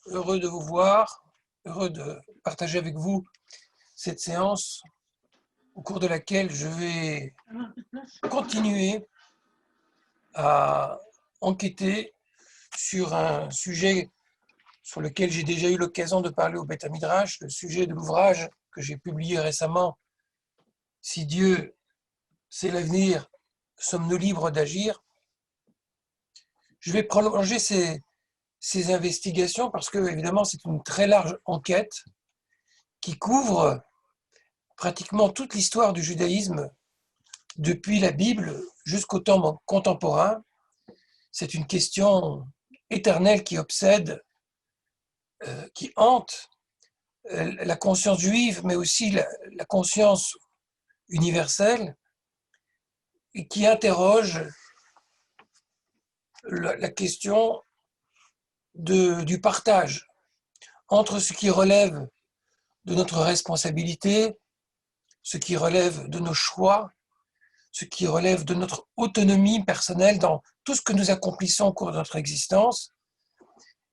heureux de vous voir, heureux de partager avec vous cette séance au cours de laquelle je vais continuer à enquêter sur un sujet sur lequel j'ai déjà eu l'occasion de parler au Beth Midrash, le sujet de l'ouvrage que j'ai publié récemment, Si Dieu c'est l'avenir, sommes-nous libres d'agir? Je vais prolonger ces investigations parce que, évidemment, c'est une très large enquête qui couvre pratiquement toute l'histoire du judaïsme depuis la Bible jusqu'au temps contemporain. C'est une question éternelle qui obsède, qui hante la conscience juive, mais aussi la conscience universelle, et qui interroge la question du partage entre ce qui relève de notre responsabilité, ce qui relève de nos choix, ce qui relève de notre autonomie personnelle dans tout ce que nous accomplissons au cours de notre existence,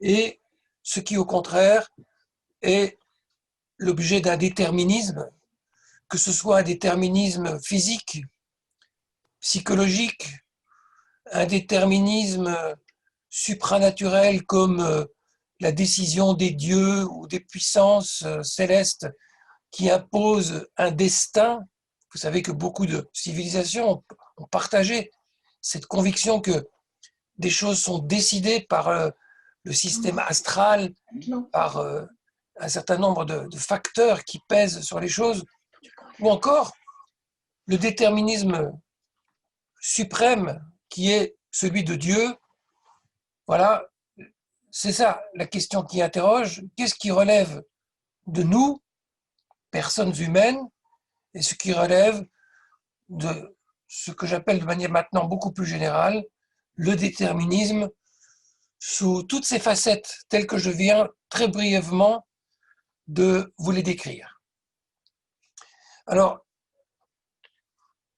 et ce qui, au contraire, est l'objet d'un déterminisme, que ce soit un déterminisme physique, psychologique, un déterminisme supranaturel comme la décision des dieux ou des puissances célestes qui imposent un destin. Vous savez que beaucoup de civilisations ont partagé cette conviction que des choses sont décidées par le système astral, par un certain nombre de facteurs qui pèsent sur les choses, ou encore le déterminisme suprême qui est celui de Dieu. Voilà, c'est ça la question qui interroge. Qu'est-ce qui relève de nous, personnes humaines, et ce qui relève de ce que j'appelle de manière maintenant beaucoup plus générale le déterminisme sous toutes ses facettes, telles que je viens très brièvement de vous les décrire. Alors,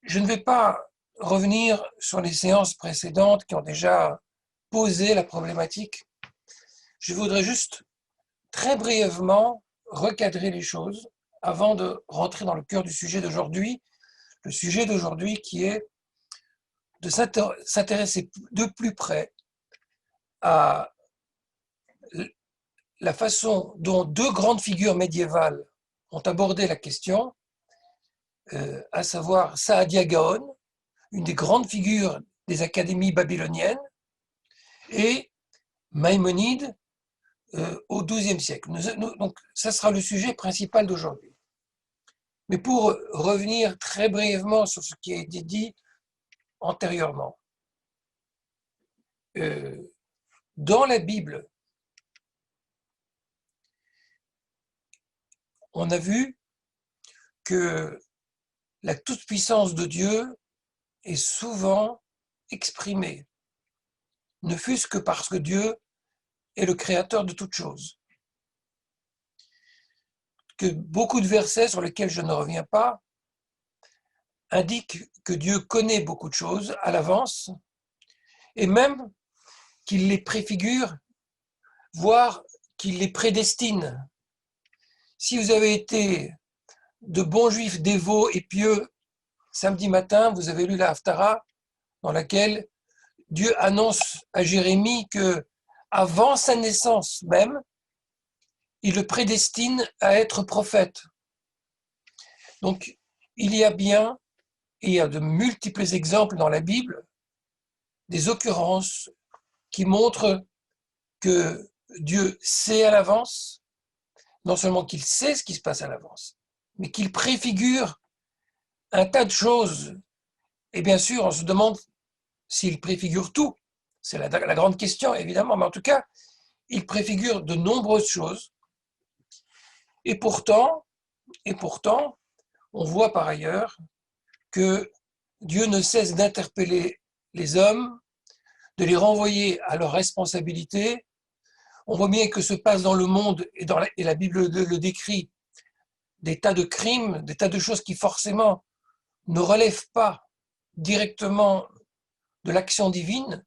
je ne vais pas revenir sur les séances précédentes qui ont déjà posé la problématique. Je voudrais juste très brièvement recadrer les choses avant de rentrer dans le cœur du sujet d'aujourd'hui. Le sujet d'aujourd'hui qui est de s'intéresser de plus près à la façon dont deux grandes figures médiévales ont abordé la question, à savoir Saadia Gaon, une des grandes figures des académies babyloniennes, et Maïmonide au XIIe siècle. Donc, ça sera le sujet principal d'aujourd'hui. Mais pour revenir très brièvement sur ce qui a été dit antérieurement, dans la Bible, on a vu que la toute-puissance de Dieu est souvent exprimée, ne fût-ce que parce que Dieu est le créateur de toutes choses. Que beaucoup de versets sur lesquels je ne reviens pas indiquent que Dieu connaît beaucoup de choses à l'avance et même qu'il les préfigure, voire qu'il les prédestine. Si vous avez été de bons juifs dévots et pieux samedi matin, vous avez lu la Haftara dans laquelle Dieu annonce à Jérémie que avant sa naissance même, il le prédestine à être prophète. Donc, il y a bien, et il y a de multiples exemples dans la Bible, des occurrences qui montrent que Dieu sait à l'avance, non seulement qu'il sait ce qui se passe à l'avance, mais qu'il préfigure un tas de choses. Et bien sûr, on se demande s'il préfigure tout. C'est la grande question, évidemment, mais en tout cas, il préfigure de nombreuses choses. Et pourtant, on voit par ailleurs que Dieu ne cesse d'interpeller les hommes, de les renvoyer à leurs responsabilités. On voit bien que se passe dans le monde, et la Bible le décrit, des tas de crimes, des tas de choses qui forcément ne relèvent pas directement de l'action divine.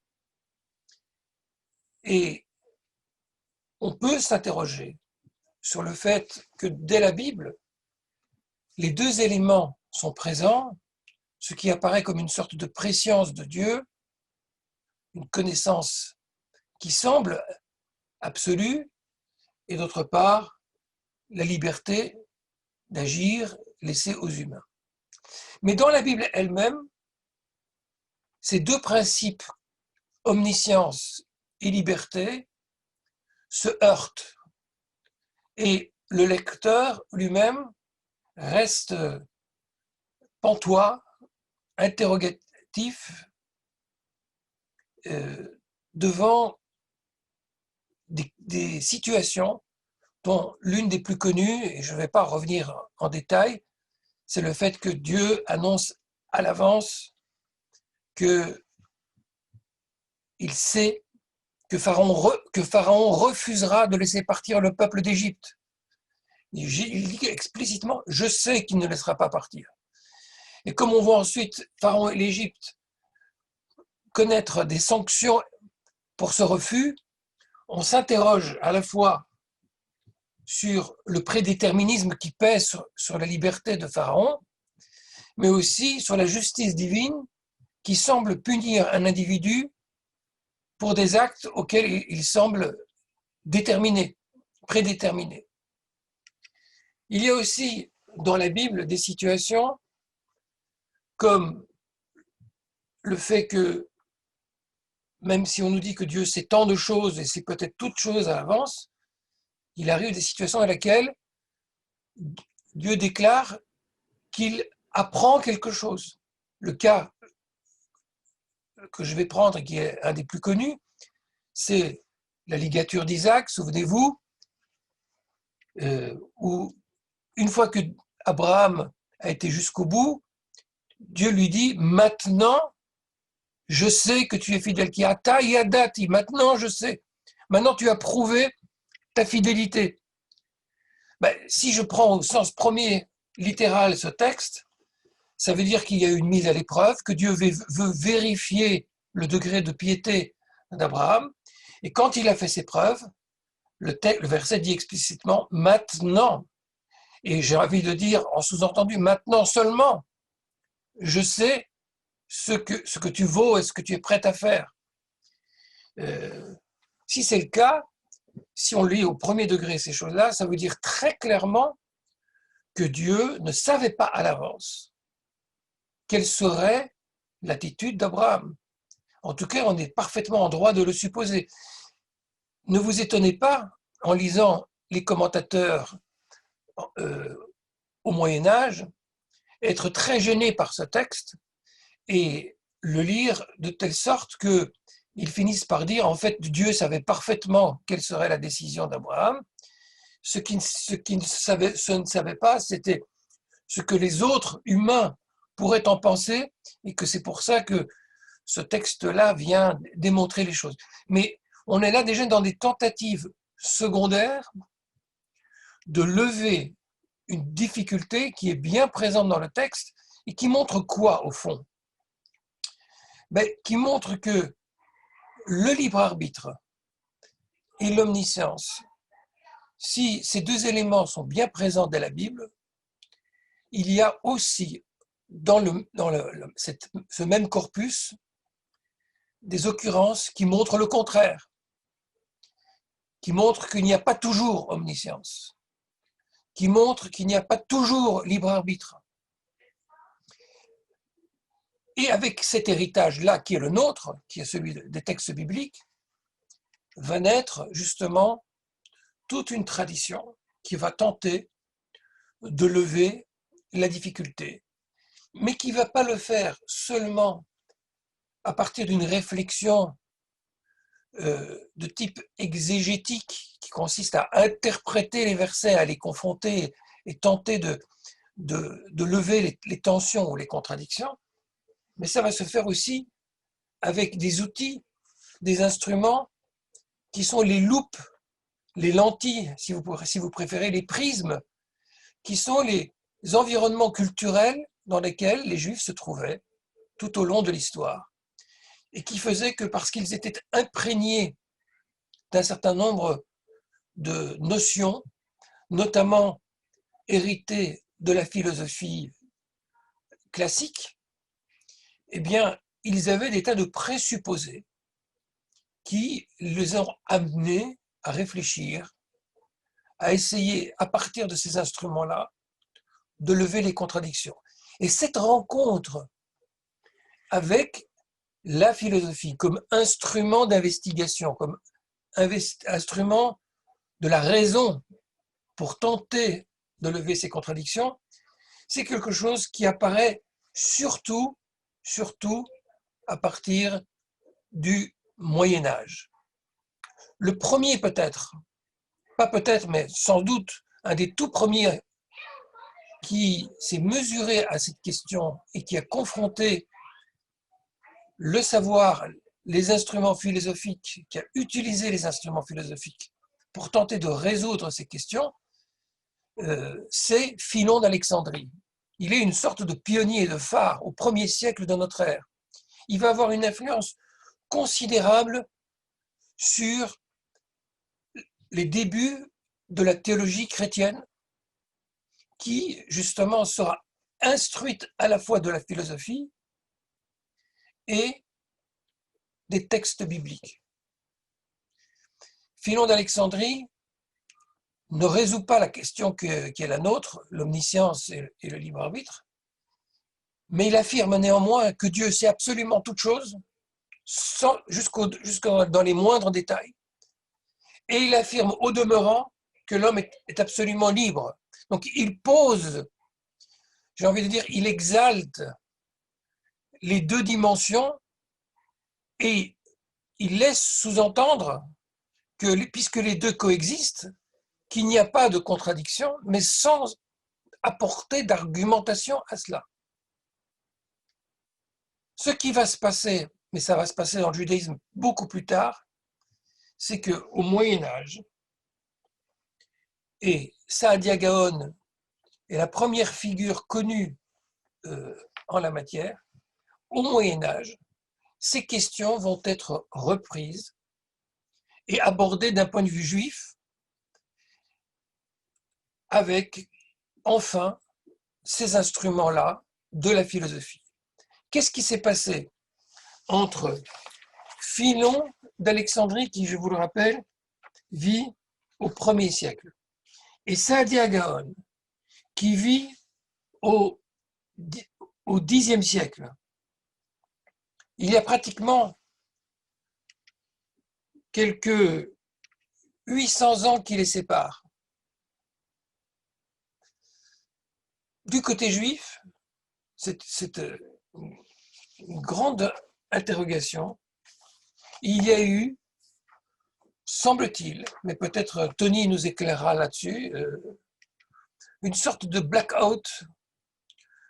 Et on peut s'interroger sur le fait que dès la Bible, les deux éléments sont présents, ce qui apparaît comme une sorte de préscience de Dieu, une connaissance qui semble absolue, et d'autre part, la liberté d'agir laissée aux humains. Mais dans la Bible elle-même, ces deux principes, omniscience et liberté, se heurtent. Et le lecteur lui-même reste pantois, interrogatif, devant des situations dont l'une des plus connues, et je ne vais pas revenir en détail, c'est le fait que Dieu annonce à l'avance qu'il sait que Pharaon refusera de laisser partir le peuple d'Égypte. Il dit explicitement, je sais qu'il ne laissera pas partir. Et comme on voit ensuite Pharaon et l'Égypte connaître des sanctions pour ce refus, on s'interroge à la fois sur le prédéterminisme qui pèse sur la liberté de Pharaon, mais aussi sur la justice divine qui semble punir un individu pour des actes auxquels il semble déterminé, prédéterminé. Il y a aussi dans la Bible des situations comme le fait que, même si on nous dit que Dieu sait tant de choses et sait peut-être toutes choses à l'avance, il arrive des situations dans lesquelles Dieu déclare qu'il apprend quelque chose. Le cas que je vais prendre, qui est un des plus connus, c'est la ligature d'Isaac, souvenez-vous, où une fois que Abraham a été jusqu'au bout, Dieu lui dit, maintenant, je sais que tu es fidèle, qui ata yadati, maintenant je sais, maintenant tu as prouvé ta fidélité. Ben, si je prends au sens premier littéral ce texte, ça veut dire qu'il y a une mise à l'épreuve, que Dieu veut vérifier le degré de piété d'Abraham, et quand il a fait ses preuves, le verset dit explicitement « maintenant ». Et j'ai envie de dire, en sous-entendu, maintenant seulement, je sais ce que tu vaux et ce que tu es prêt à faire. Si c'est le cas, si on lit au premier degré ces choses-là, ça veut dire très clairement que Dieu ne savait pas à l'avance quelle serait l'attitude d'Abraham. En tout cas, on est parfaitement en droit de le supposer. Ne vous étonnez pas, en lisant les commentateurs au Moyen-Âge, être très gêné par ce texte et le lire de telle sorte qu'ils finissent par dire, en fait, Dieu savait parfaitement quelle serait la décision d'Abraham. Ce qu'il ne savait pas, c'était ce que les autres humains pourraient en penser, et que c'est pour ça que ce texte-là vient démontrer les choses. Mais on est là déjà dans des tentatives secondaires de lever une difficulté qui est bien présente dans le texte et qui montre quoi au fond? Qui montre que le libre arbitre et l'omniscience, si ces deux éléments sont bien présents dans la Bible, il y a aussi dans ce même corpus des occurrences qui montrent le contraire, qui montrent qu'il n'y a pas toujours omniscience, qui montrent qu'il n'y a pas toujours libre arbitre. Et avec cet héritage-là qui est le nôtre, qui est celui des textes bibliques, va naître justement toute une tradition qui va tenter de lever la difficulté, mais qui ne va pas le faire seulement à partir d'une réflexion de type exégétique qui consiste à interpréter les versets, à les confronter et tenter de lever les tensions ou les contradictions, mais ça va se faire aussi avec des outils, des instruments qui sont les loupes, les lentilles, si vous préférez, les prismes, qui sont les environnements culturels dans lesquels les Juifs se trouvaient tout au long de l'histoire, et qui faisaient que parce qu'ils étaient imprégnés d'un certain nombre de notions, notamment héritées de la philosophie classique, eh bien, ils avaient des tas de présupposés qui les ont amenés à réfléchir, à essayer, à partir de ces instruments-là, de lever les contradictions. Et cette rencontre avec la philosophie comme instrument d'investigation, comme instrument de la raison pour tenter de lever ces contradictions, c'est quelque chose qui apparaît surtout à partir du Moyen Âge. Le premier peut-être, pas peut-être, mais sans doute, un des tout premiers qui s'est mesuré à cette question et qui a confronté le savoir, les instruments philosophiques, qui a utilisé les instruments philosophiques pour tenter de résoudre ces questions, c'est Philon d'Alexandrie. Il est une sorte de pionnier, de phare au 1er siècle de notre ère. Il va avoir une influence considérable sur les débuts de la théologie chrétienne, qui justement sera instruite à la fois de la philosophie et des textes bibliques. Philon d'Alexandrie ne résout pas la question qui est la nôtre, l'omniscience et le libre arbitre, mais il affirme néanmoins que Dieu sait absolument toutes choses, jusqu'au dans les moindres détails, et il affirme au demeurant que l'homme est absolument libre. Donc il pose, j'ai envie de dire, il exalte les deux dimensions et il laisse sous-entendre que, puisque les deux coexistent, qu'il n'y a pas de contradiction, mais sans apporter d'argumentation à cela. Ce qui va se passer, mais ça va se passer dans le judaïsme beaucoup plus tard, c'est qu'au Moyen-Âge, et Saadia Gaon est la première figure connue en la matière, au Moyen-Âge, ces questions vont être reprises et abordées d'un point de vue juif, avec enfin ces instruments-là de la philosophie. Qu'est-ce qui s'est passé entre Philon d'Alexandrie, qui, je vous le rappelle, vit au 1er siècle, et Saadia Gaon, qui vit au Xe siècle? Il y a pratiquement quelques 800 ans qui les séparent. Du côté juif, c'est une grande interrogation. Il y a eu, semble-t-il, mais peut-être Tony nous éclairera là-dessus, une sorte de blackout,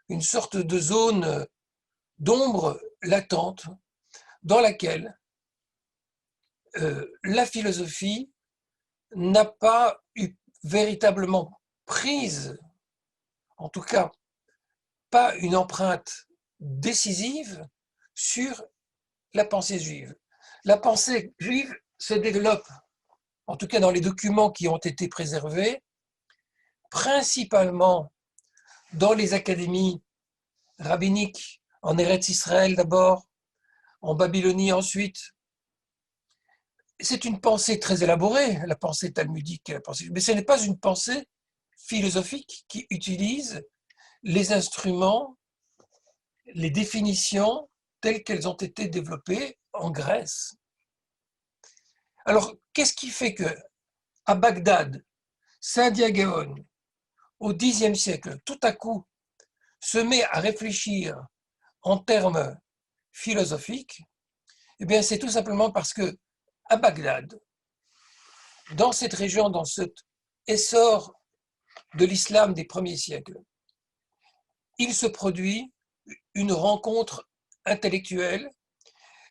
une sorte de zone d'ombre latente dans laquelle la philosophie n'a pas eu véritablement prise, en tout cas pas une empreinte décisive sur la pensée juive. La pensée juive se développe, en tout cas dans les documents qui ont été préservés, principalement dans les académies rabbiniques, en Eretz Israël d'abord, en Babylonie ensuite. C'est une pensée très élaborée, la pensée talmudique, mais ce n'est pas une pensée philosophique qui utilise les instruments, les définitions telles qu'elles ont été développées en Grèce. Alors, qu'est-ce qui fait que à Bagdad, Saadia Gaon, au Xe siècle, tout à coup, se met à réfléchir en termes philosophiques? Eh bien, c'est tout simplement parce que à Bagdad, dans cette région, dans cet essor de l'islam des premiers siècles, il se produit une rencontre intellectuelle.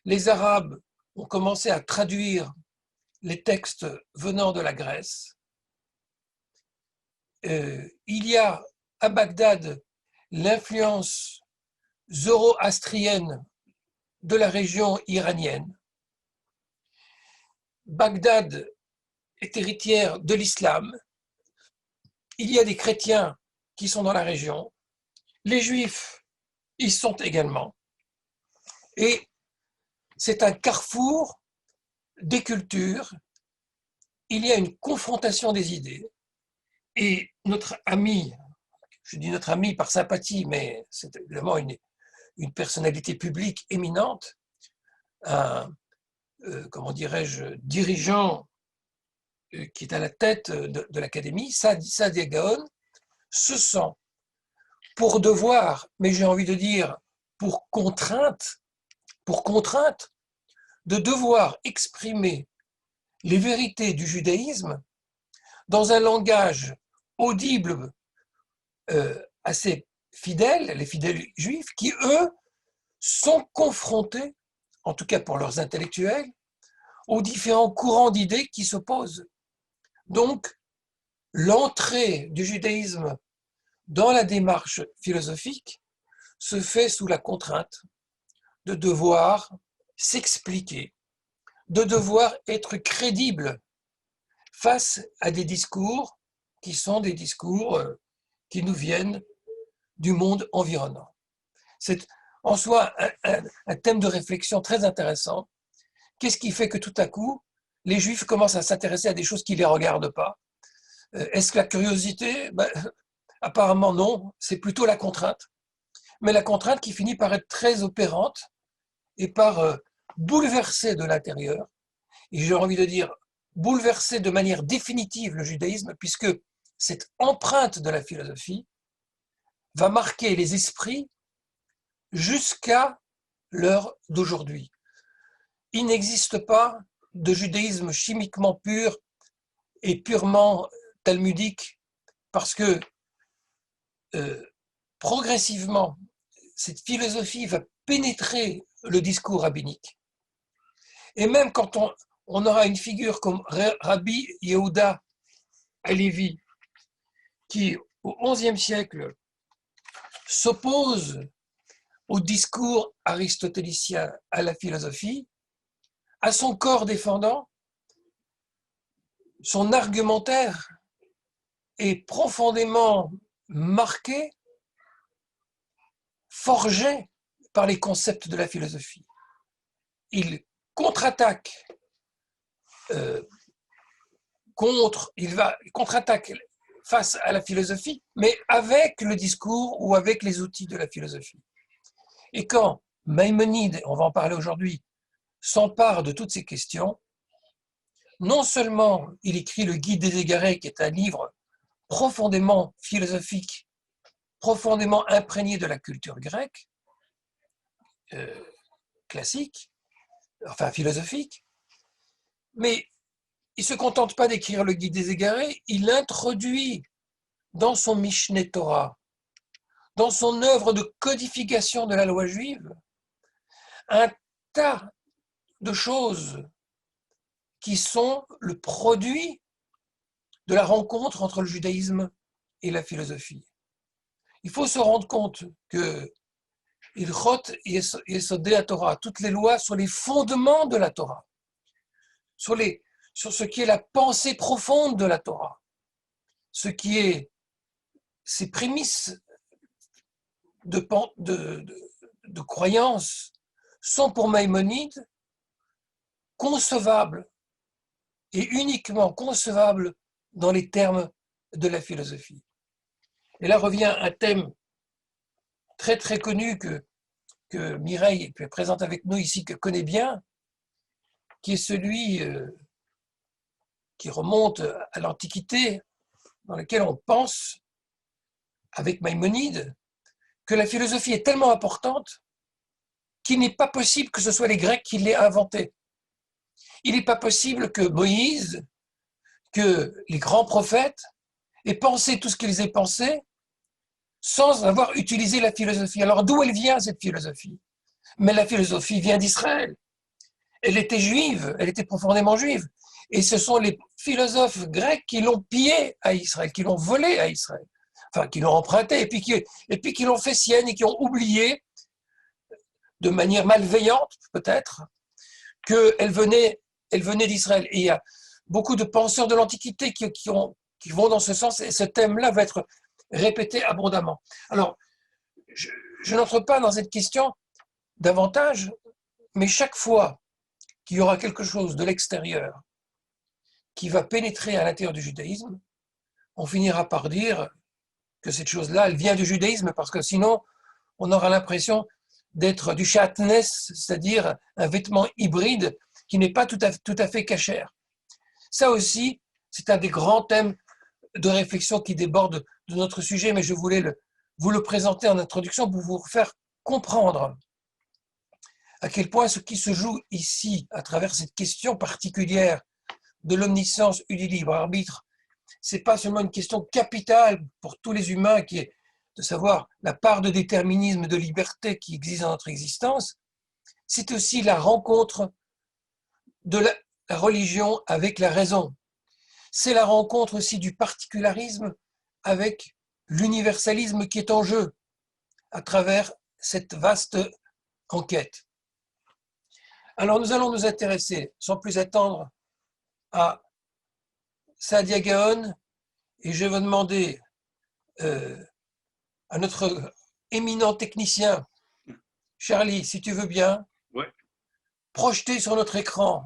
Les Arabes ont commencé à traduire les textes venant de la Grèce. Il y a à Bagdad l'influence zoroastrienne de la région iranienne. Bagdad est héritière de l'islam. Il y a des chrétiens qui sont dans la région. Les juifs y sont également. Et c'est un carrefour des cultures. Il y a une confrontation des idées. Et notre ami, je dis notre ami par sympathie, mais c'est évidemment une personnalité publique éminente, un, comment dirais-je, dirigeant qui est à la tête de l'académie, Saadia Gaon, se sent pour devoir, mais j'ai envie de dire pour contrainte, de devoir exprimer les vérités du judaïsme dans un langage audible à ses fidèles, les fidèles juifs, qui, eux, sont confrontés, en tout cas pour leurs intellectuels, aux différents courants d'idées qui s'opposent. Donc, l'entrée du judaïsme dans la démarche philosophique se fait sous la contrainte de devoir s'expliquer, de devoir être crédible face à des discours qui sont des discours qui nous viennent du monde environnant. C'est en soi un thème de réflexion très intéressant. Qu'est-ce qui fait que tout à coup, les Juifs commencent à s'intéresser à des choses qui ne les regardent pas? Est-ce que la curiosité? Apparemment non, c'est plutôt la contrainte. Mais la contrainte qui finit par être très opérante et par bouleverser de l'intérieur. Et j'ai envie de dire bouleverser de manière définitive le judaïsme, puisque cette empreinte de la philosophie va marquer les esprits jusqu'à l'heure d'aujourd'hui. Il n'existe pas de judaïsme chimiquement pur et purement talmudique, parce que progressivement, cette philosophie va pénétrer le discours rabbinique. Et même quand on aura une figure comme Rabbi Yehuda Halevi, qui au XIe siècle s'oppose au discours aristotélicien, à la philosophie, à son corps défendant, son argumentaire est profondément marqué, forgé par les concepts de la philosophie. Il contre-attaque face à la philosophie, mais avec le discours ou avec les outils de la philosophie. Et quand Maïmonide, on va en parler aujourd'hui, s'empare de toutes ces questions, non seulement il écrit le Guide des égarés, qui est un livre profondément philosophique, profondément imprégné de la culture grecque, classique, enfin philosophique, mais il ne se contente pas d'écrire le Guide des égarés, il introduit dans son Mishneh Torah, dans son œuvre de codification de la loi juive, un tas de choses qui sont le produit de la rencontre entre le judaïsme et la philosophie. Il faut se rendre compte que Ilchot Yesodei HaTorah, toutes les lois sont les fondements de la Torah, sur ce qui est la pensée profonde de la Torah, ce qui est ses prémices de croyance sont pour Maïmonide concevables et uniquement concevables dans les termes de la philosophie. Et là revient un thème très très connu que Mireille présente avec nous ici, que connaît bien, qui est celui qui remonte à l'Antiquité, dans lequel on pense, avec Maïmonide, que la philosophie est tellement importante qu'il n'est pas possible que ce soit les Grecs qui l'aient inventée. Il n'est pas possible que Moïse, que les grands prophètes aient pensé tout ce qu'ils aient pensé sans avoir utilisé la philosophie. Alors d'où elle vient, cette philosophie? Mais la philosophie vient d'Israël. Elle était juive, elle était profondément juive. Et ce sont les philosophes grecs qui l'ont pillée à Israël, qui l'ont volée à Israël, enfin qui l'ont empruntée, et puis qui l'ont fait sienne et qui ont oublié, de manière malveillante peut-être, qu'elle venait d'Israël. Et il y a beaucoup de penseurs de l'Antiquité qui vont dans ce sens, et ce thème-là va être répété abondamment. Alors, je n'entre pas dans cette question davantage, mais chaque fois qu'il y aura quelque chose de l'extérieur qui va pénétrer à l'intérieur du judaïsme, on finira par dire que cette chose-là, elle vient du judaïsme, parce que sinon, on aura l'impression d'être du shatnez, c'est-à-dire un vêtement hybride qui n'est pas tout à fait cachère. Ça aussi, c'est un des grands thèmes de réflexion qui déborde de notre sujet, mais je voulais vous le présenter en introduction pour vous faire comprendre à quel point ce qui se joue ici, à travers cette question particulière de l'omniscience et du libre arbitre, c'est pas seulement une question capitale pour tous les humains qui est de savoir la part de déterminisme, de liberté qui existe dans notre existence, c'est aussi la rencontre de la religion avec la raison. C'est la rencontre aussi du particularisme avec l'universalisme qui est en jeu à travers cette vaste enquête. Alors nous allons nous intéresser sans plus attendre à Saadia Gaon, et je vais demander à notre éminent technicien, Charlie, si tu veux bien, ouais. projeter sur notre écran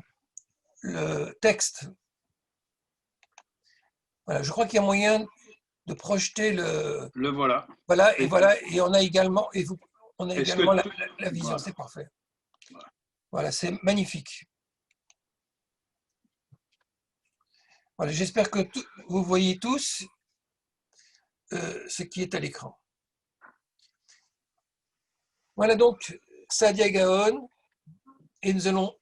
le texte. Voilà, je crois qu'il y a moyen de projeter le. Le voilà. Voilà, et on a également, la vision, voilà. c'est parfait. Voilà, c'est magnifique. Voilà, j'espère que vous voyez tous ce qui est à l'écran. Voilà donc Saadia Gaon, et nous allons,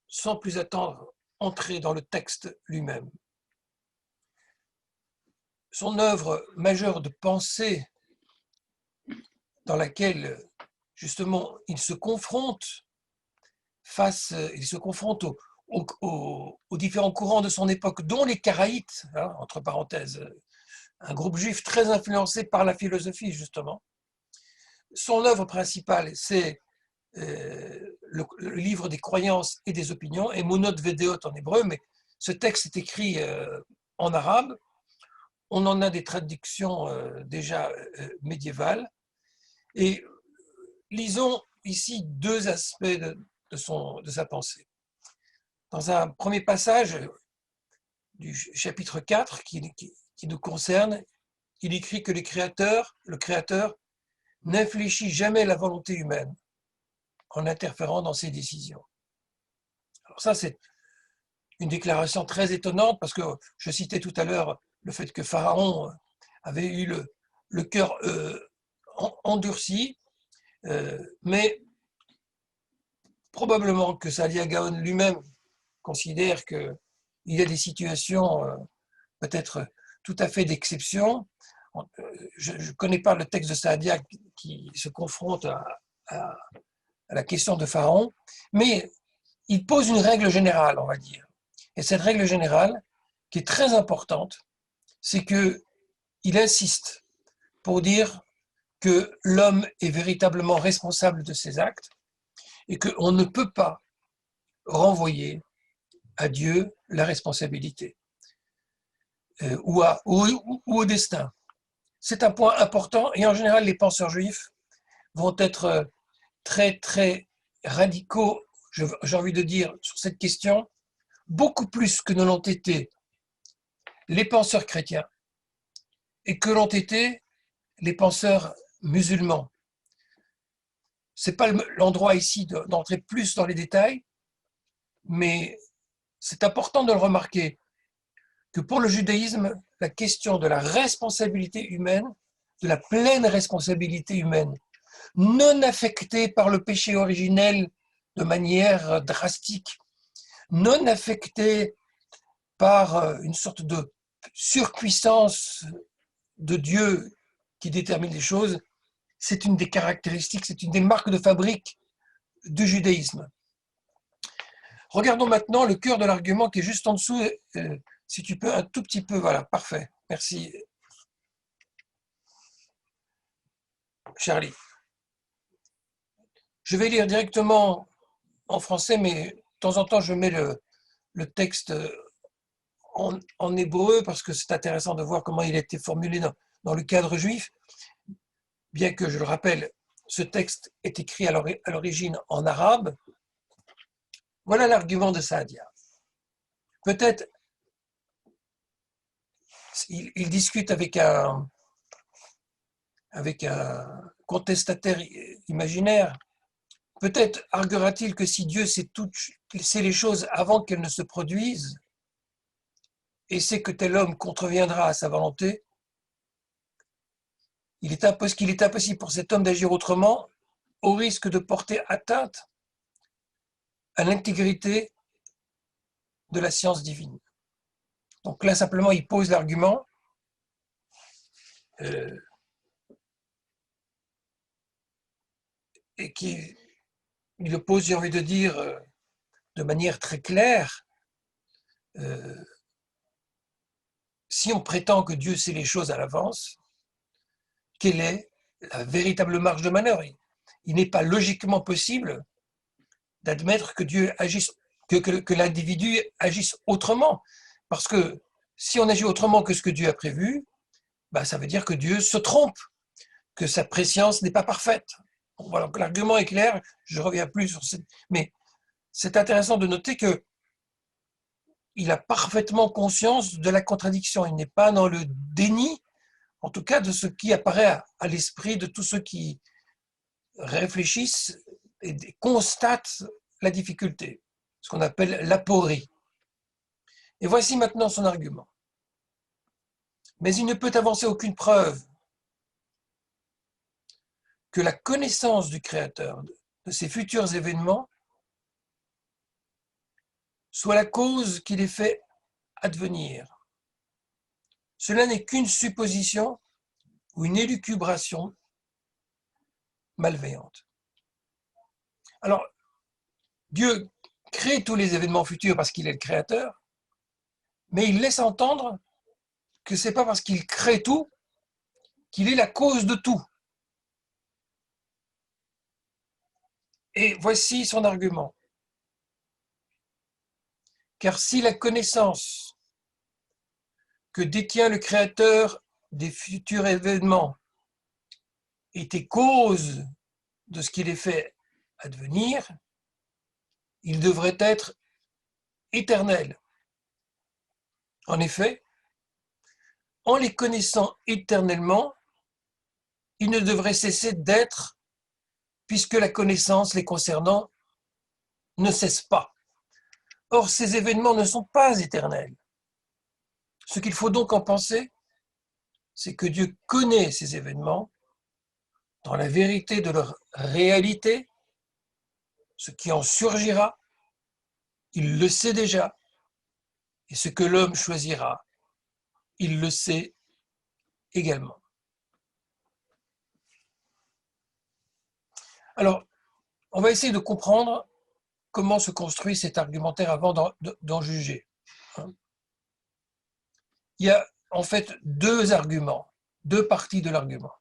sans plus attendre, entrer dans le texte lui-même. Son œuvre majeure de pensée, dans laquelle justement il se confronte aux différents courants de son époque, dont les Karaïtes, hein, entre parenthèses, un groupe juif très influencé par la philosophie justement. Son œuvre principale, c'est le livre des croyances et des opinions, Emunot Vedeot en hébreu, mais ce texte est écrit en arabe. On en a des traductions déjà médiévales. Et lisons ici deux aspects de sa pensée. Dans un premier passage du chapitre 4 qui nous concerne, il écrit que le Créateur n'infléchit jamais la volonté humaine en interférant dans ses décisions. Alors ça, c'est une déclaration très étonnante, parce que je citais tout à l'heure le fait que Pharaon avait eu le cœur endurci, mais probablement que Saadia Gaon lui-même considère qu'il y a des situations peut-être tout à fait d'exception. Je ne connais pas le texte de Saadia qui se confronte à la question de Pharaon, mais il pose une règle générale, on va dire. Et cette règle générale, qui est très importante, c'est qu'il insiste pour dire que l'homme est véritablement responsable de ses actes et qu'on ne peut pas renvoyer à Dieu la responsabilité ou au destin. C'est un point important, et en général, les penseurs juifs vont être très, très radicaux, j'ai envie de dire, sur cette question, beaucoup plus que ne l'ont été les penseurs chrétiens et que l'ont été les penseurs musulmans. Ce n'est pas l'endroit ici d'entrer plus dans les détails, mais c'est important de le remarquer, que pour le judaïsme, la question de la responsabilité humaine, de la pleine responsabilité humaine, non affectée par le péché originel de manière drastique, non affectée par une sorte de surpuissance de Dieu qui détermine les choses, c'est une des caractéristiques, c'est une des marques de fabrique du judaïsme. Regardons maintenant le cœur de l'argument qui est juste en dessous, si tu peux un tout petit peu, voilà, parfait, merci Charlie. Je vais lire directement en français, mais de temps en temps je mets le texte en hébreu, parce que c'est intéressant de voir comment il a été formulé dans le cadre juif, bien que, je le rappelle, ce texte est écrit à l'origine en arabe. Voilà l'argument de Saadia. Peut-être, il discute avec un contestataire imaginaire. Peut-être arguera-t-il que si Dieu sait les choses avant qu'elles ne se produisent, et sait que tel homme contreviendra à sa volonté, qu'il est impossible pour cet homme d'agir autrement, au risque de porter atteinte à l'intégrité de la science divine. Donc là, simplement, il pose l'argument et qu'il le pose, j'ai envie de dire, de manière très claire. Si on prétend que Dieu sait les choses à l'avance, quelle est la véritable marge de manœuvre? Il n'est pas logiquement possible d'admettre que Dieu agisse, que l'individu agisse autrement. Parce que si on agit autrement que ce que Dieu a prévu, bah, ça veut dire que Dieu se trompe, que sa préscience n'est pas parfaite. Voilà, donc l'argument est clair, je ne reviens plus sur cette... Mais c'est intéressant de noter que il a parfaitement conscience de la contradiction. Il n'est pas dans le déni, en tout cas, de ce qui apparaît à l'esprit de tous ceux qui réfléchissent et constatent la difficulté, ce qu'on appelle l'aporie. Et voici maintenant son argument. Mais il ne peut avancer aucune preuve que la connaissance du Créateur de ces futurs événements soit la cause qui les fait advenir. Cela n'est qu'une supposition ou une élucubration malveillante. Alors, Dieu crée tous les événements futurs parce qu'il est le créateur, mais il laisse entendre que ce n'est pas parce qu'il crée tout qu'il est la cause de tout. Et voici son argument. Car si la connaissance que détient le créateur des futurs événements était cause de ce qui les fait advenir, il devrait être éternel. En effet, en les connaissant éternellement, ils ne devraient cesser d'être, puisque la connaissance les concernant ne cesse pas. Or, ces événements ne sont pas éternels. Ce qu'il faut donc en penser, c'est que Dieu connaît ces événements dans la vérité de leur réalité, ce qui en surgira, il le sait déjà, et ce que l'homme choisira, il le sait également. Alors, on va essayer de comprendre comment se construit cet argumentaire avant d'en juger. Il y a en fait deux arguments, deux parties de l'argument.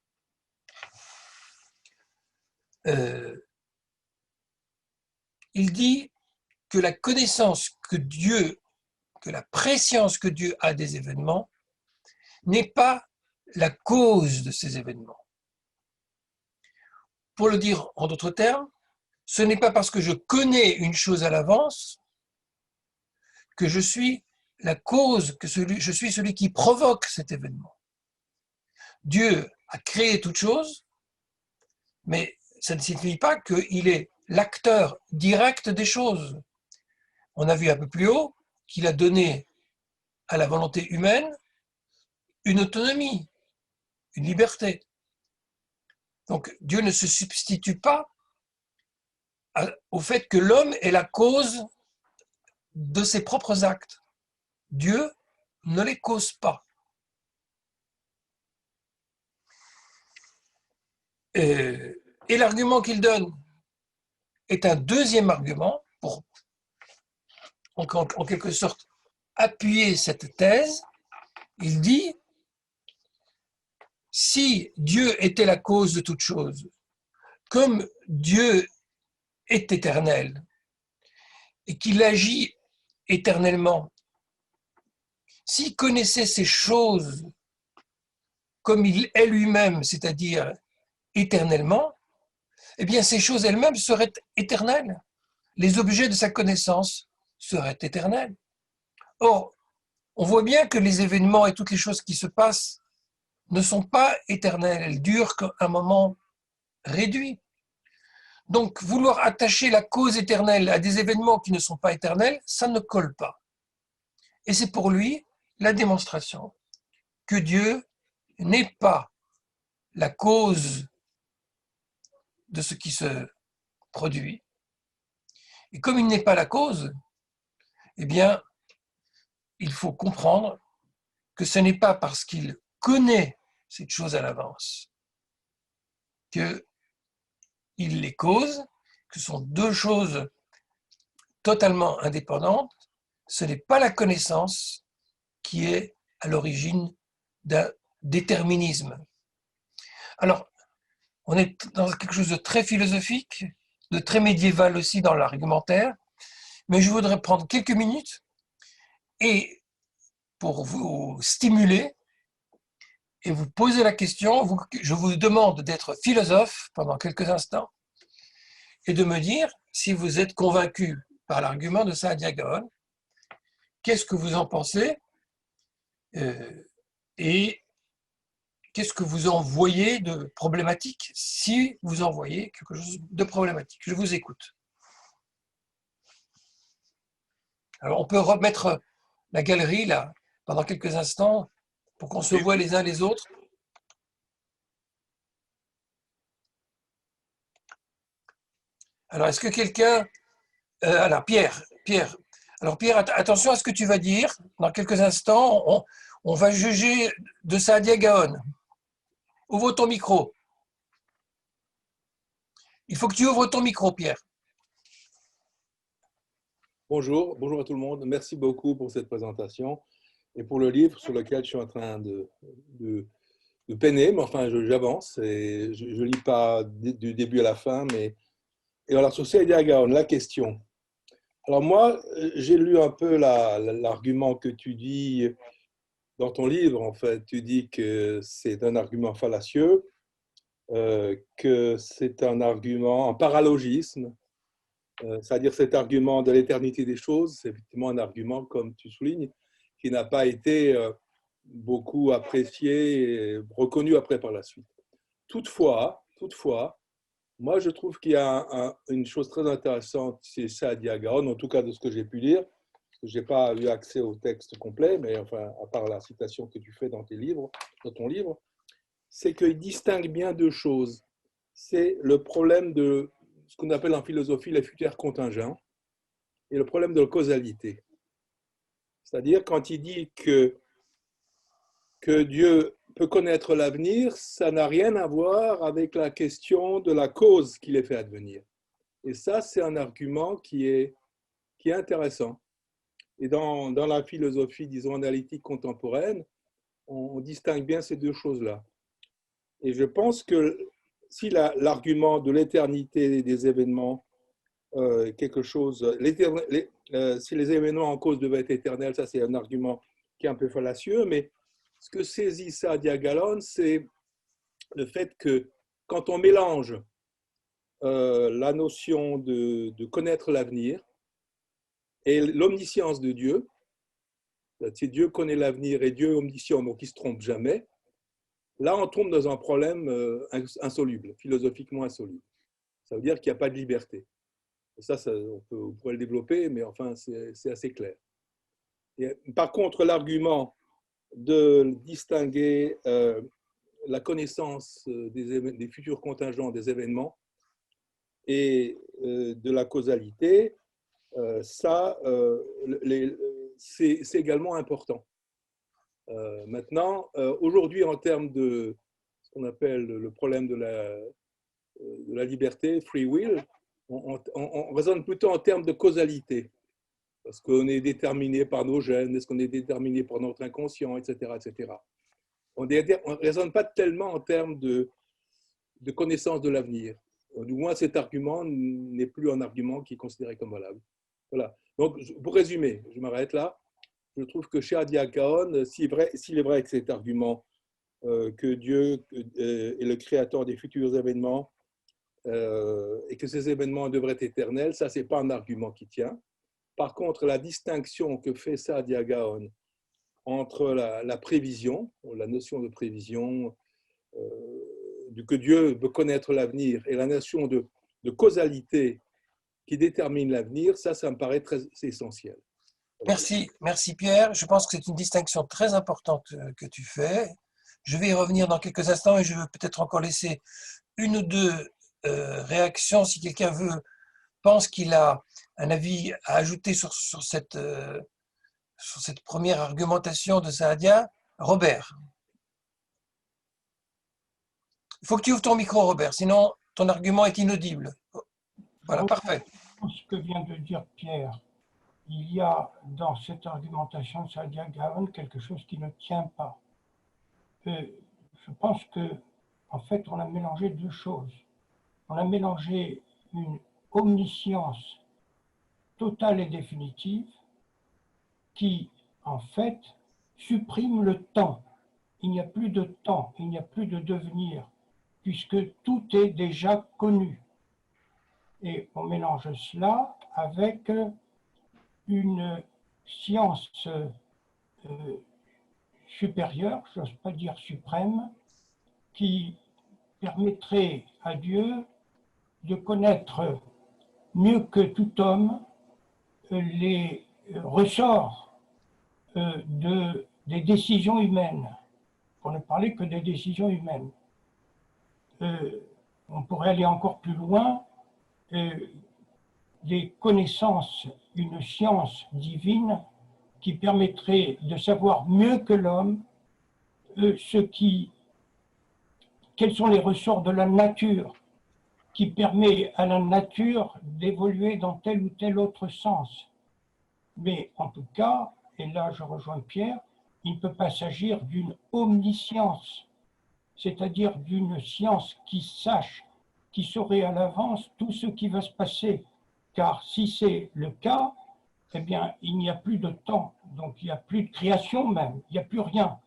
Il dit que la connaissance que la préscience que Dieu a des événements n'est pas la cause de ces événements. Pour le dire en d'autres termes, ce n'est pas parce que je connais une chose à l'avance que je suis la cause, je suis celui qui provoque cet événement. Dieu a créé toute chose, mais ça ne signifie pas qu'il est l'acteur direct des choses. On a vu un peu plus haut qu'il a donné à la volonté humaine une autonomie, une liberté. Donc Dieu ne se substitue pas au fait que l'homme est la cause de ses propres actes. Dieu ne les cause pas. Et l'argument qu'il donne est un deuxième argument pour, en quelque sorte, appuyer cette thèse. Il dit, si Dieu était la cause de toute chose, comme Dieu est éternel et qu'il agit éternellement, s'il connaissait ces choses comme il est lui-même, c'est-à-dire éternellement, eh bien ces choses elles-mêmes seraient éternelles. Les objets de sa connaissance seraient éternels. Or, on voit bien que les événements et toutes les choses qui se passent ne sont pas éternelles, elles durent qu'un moment réduit. Donc, vouloir attacher la cause éternelle à des événements qui ne sont pas éternels, ça ne colle pas. Et c'est pour lui la démonstration que Dieu n'est pas la cause de ce qui se produit. Et comme il n'est pas la cause, eh bien, il faut comprendre que ce n'est pas parce qu'il connaît cette chose à l'avance qu'il les cause, que ce sont deux choses totalement indépendantes. Ce n'est pas la connaissance qui est à l'origine d'un déterminisme. Alors, on est dans quelque chose de très philosophique, de très médiéval aussi dans l'argumentaire, mais je voudrais prendre quelques minutes et pour vous stimuler et vous poser la question, je vous demande d'être philosophe pendant quelques instants et de me dire si vous êtes convaincu par l'argument de Saadia Gaon, qu'est-ce que vous en pensez et qu'est-ce que vous en voyez de problématique, si vous en voyez quelque chose de problématique. Je vous écoute. Alors, on peut remettre la galerie là pendant quelques instants pour qu'on se voit les uns les autres. Alors, est-ce que quelqu'un... alors, Pierre. Alors, Pierre, attention à ce que tu vas dire. Dans quelques instants, on va juger de Saadia Gaon. Ouvre ton micro. Il faut que tu ouvres ton micro, Pierre. Bonjour à tout le monde. Merci beaucoup pour cette présentation et pour le livre sur lequel je suis en train de peiner, mais enfin, j'avance et je ne lis pas du début à la fin. Mais... Et alors, sur Saadia Gaon, la question. Alors moi, j'ai lu un peu l'argument que tu dis dans ton livre, en fait. Tu dis que c'est un argument fallacieux, que c'est un argument, un paralogisme, c'est-à-dire cet argument de l'éternité des choses, c'est effectivement un argument, comme tu soulignes, qui n'a pas été beaucoup apprécié et reconnu après par la suite. Toutefois, moi je trouve qu'il y a une chose très intéressante chez Saadia Gaon, en tout cas de ce que j'ai pu lire, parce que je n'ai pas eu accès au texte complet, mais enfin, à part la citation que tu fais dans ton livre, c'est qu'il distingue bien deux choses. C'est le problème de ce qu'on appelle en philosophie les futurs contingents et le problème de la causalité. C'est-à-dire quand il dit que Dieu peut connaître l'avenir, ça n'a rien à voir avec la question de la cause qui les fait advenir. Et ça, c'est un argument qui est intéressant. Et dans la philosophie, disons, analytique contemporaine, on distingue bien ces deux choses-là. Et je pense que si l'argument de l'éternité des événements, quelque chose, si les événements en cause devaient être éternels, ça c'est un argument qui est un peu fallacieux, mais ce que saisit Saadia Gaon, c'est le fait que quand on mélange la notion de connaître l'avenir et l'omniscience de Dieu, si Dieu connaît l'avenir et Dieu est omniscient, donc il ne se trompe jamais, là on tombe dans un problème insoluble, philosophiquement insoluble. Ça veut dire qu'il n'y a pas de liberté. Et ça on pourrait le développer, mais enfin c'est assez clair. Et, par contre, l'argument de distinguer la connaissance des futurs contingents des événements et de la causalité, ça, c'est également important. Maintenant, aujourd'hui, en termes de ce qu'on appelle le problème de la liberté, free will, on raisonne plutôt en termes de causalité. Est-ce qu'on est déterminé par nos gènes? Est-ce qu'on est déterminé par notre inconscient, etc., etc. On ne raisonne pas tellement en termes de connaissance de l'avenir. Du moins, cet argument n'est plus un argument qui est considéré comme valable. Voilà. Donc, pour résumer, je m'arrête là. je trouve que chez Adia Gaon, s'il est vrai que cet argument, que Dieu est le créateur des futurs événements et que ces événements devraient être éternels, ça, ce n'est pas un argument qui tient. Par contre, la distinction que fait Saadia Gaon entre la prévision, la notion de prévision, que Dieu veut connaître l'avenir, et la notion de causalité qui détermine l'avenir, ça me paraît très essentiel. Merci Pierre. Je pense que c'est une distinction très importante que tu fais. Je vais y revenir dans quelques instants et je veux peut-être encore laisser une ou deux réactions si quelqu'un pense qu'il a un avis à ajouter sur cette première argumentation de Saadia. Robert. Il faut que tu ouvres ton micro, Robert, sinon ton argument est inaudible. Voilà, parfait. Ce que vient de dire Pierre, il y a dans cette argumentation de Saadia Gaon quelque chose qui ne tient pas. Je pense que, en fait, on a mélangé deux choses. On a mélangé une omniscience totale et définitive qui, en fait, supprime le temps. Il n'y a plus de temps, il n'y a plus de devenir, puisque tout est déjà connu. Et on mélange cela avec une science supérieure, je n'ose pas dire suprême, qui permettrait à Dieu de connaître mieux que tout homme les ressorts des décisions humaines. On ne parlait que des décisions humaines. On pourrait aller encore plus loin, des connaissances, une science divine qui permettrait de savoir mieux que l'homme quels sont les ressorts de la nature, qui permet à la nature d'évoluer dans tel ou tel autre sens. Mais en tout cas, et là je rejoins Pierre, il ne peut pas s'agir d'une omniscience, c'est-à-dire d'une science qui sache, qui saurait à l'avance tout ce qui va se passer. Car si c'est le cas, eh bien, il n'y a plus de temps, donc il n'y a plus de création même, il n'y a plus rien.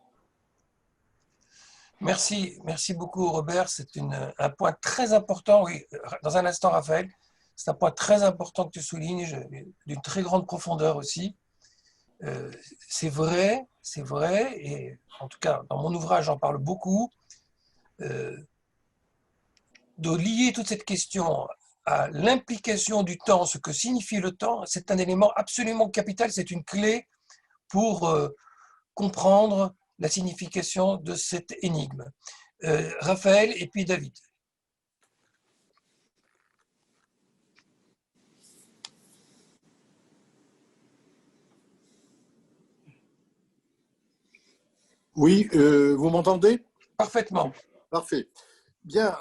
Merci beaucoup Robert, c'est un point très important, oui, dans un instant Raphaël, c'est un point très important que tu soulignes, d'une très grande profondeur aussi. C'est vrai, et en tout cas dans mon ouvrage j'en parle beaucoup, de lier toute cette question à l'implication du temps, ce que signifie le temps, c'est un élément absolument capital, c'est une clé pour comprendre la signification de cette énigme. Raphaël et puis David. Oui, vous m'entendez? Parfaitement. Parfait. Bien,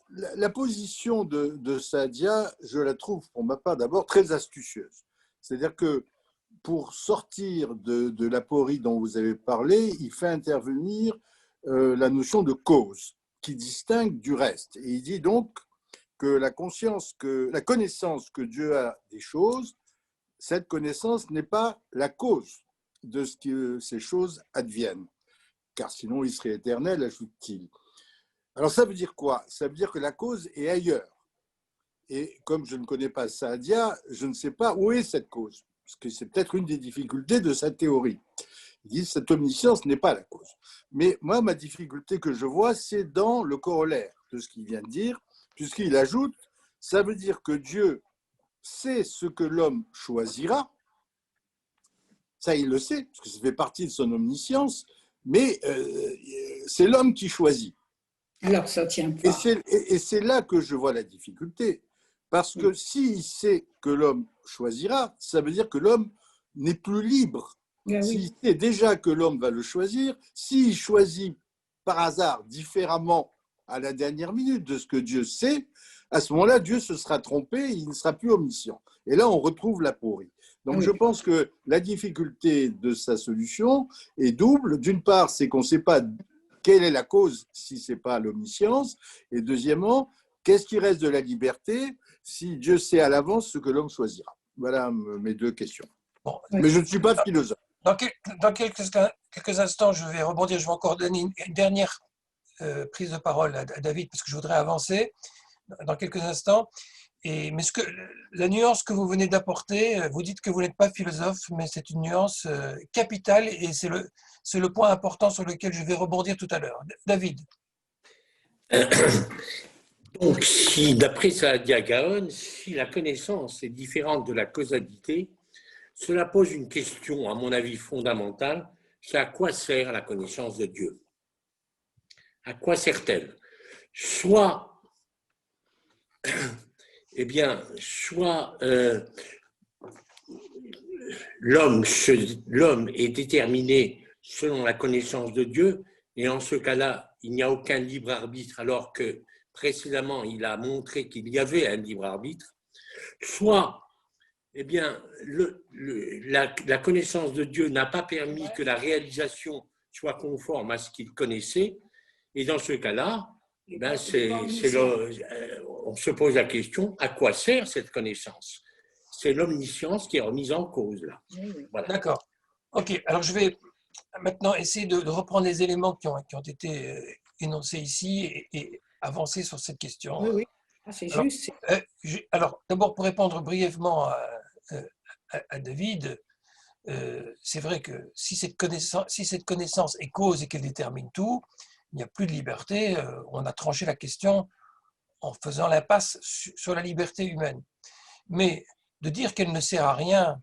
la position de Saadia, je la trouve pour ma part d'abord très astucieuse. C'est-à-dire que pour sortir de l'aporie dont vous avez parlé, il fait intervenir la notion de cause qui distingue du reste. Et il dit donc que la connaissance que Dieu a des choses, cette connaissance n'est pas la cause de ce que ces choses adviennent, car sinon il serait éternel, ajoute-t-il. Alors ça veut dire quoi? Ça veut dire que la cause est ailleurs. Et comme je ne connais pas Saadia, je ne sais pas où est cette cause, parce que c'est peut-être une des difficultés de sa théorie. Il dit que cette omniscience n'est pas la cause. Mais moi, ma difficulté que je vois, c'est dans le corollaire de ce qu'il vient de dire, puisqu'il ajoute, ça veut dire que Dieu sait ce que l'homme choisira. Ça, il le sait, parce que ça fait partie de son omniscience, mais c'est l'homme qui choisit. Alors, ça ne tient pas. Et c'est là que je vois la difficulté. Parce que s'il sait que l'homme choisira, ça veut dire que l'homme n'est plus libre. Ah oui. S'il sait déjà que l'homme va le choisir, s'il choisit par hasard différemment à la dernière minute de ce que Dieu sait, à ce moment-là, Dieu se sera trompé, il ne sera plus omniscient. Et là, on retrouve l'aporie. Donc, Oui. je pense que la difficulté de sa solution est double. D'une part, c'est qu'on ne sait pas quelle est la cause si ce n'est pas l'omniscience. Et deuxièmement, qu'est-ce qui reste de la liberté si Dieu sait à l'avance ce que l'homme choisira? Voilà mes deux questions. Bon. Mais je ne suis pas philosophe. Dans, dans quelques instants, je vais rebondir, je vais encore donner une dernière prise de parole à David, parce que je voudrais avancer dans quelques instants. Mais la nuance que vous venez d'apporter, vous dites que vous n'êtes pas philosophe, mais c'est une nuance capitale et c'est le point important sur lequel je vais rebondir tout à l'heure. David. Donc, si, d'après Saadia Gaon, si la connaissance est différente de la causalité, cela pose une question, à mon avis, fondamentale, c'est à quoi sert la connaissance de Dieu? À quoi sert-elle? Soit, eh bien, soit l'homme est déterminé selon la connaissance de Dieu, et en ce cas-là, il n'y a aucun libre arbitre, alors que précédemment, il a montré qu'il y avait un libre arbitre, soit, eh bien, la connaissance de Dieu n'a pas permis que la réalisation soit conforme à ce qu'il connaissait, et dans ce cas-là, eh bien, on se pose la question, à quoi sert cette connaissance? C'est l'omniscience qui est remise en cause, là. Voilà. D'accord. Ok, alors je vais maintenant essayer de reprendre les éléments qui ont été énoncés ici et avancer sur cette question. Oui, oui. Ah, c'est juste. Alors, d'abord, pour répondre brièvement à David, c'est vrai que si cette connaissance est cause et qu'elle détermine tout, il n'y a plus de liberté. On a tranché la question en faisant l'impasse sur la liberté humaine. Mais de dire qu'elle ne sert à rien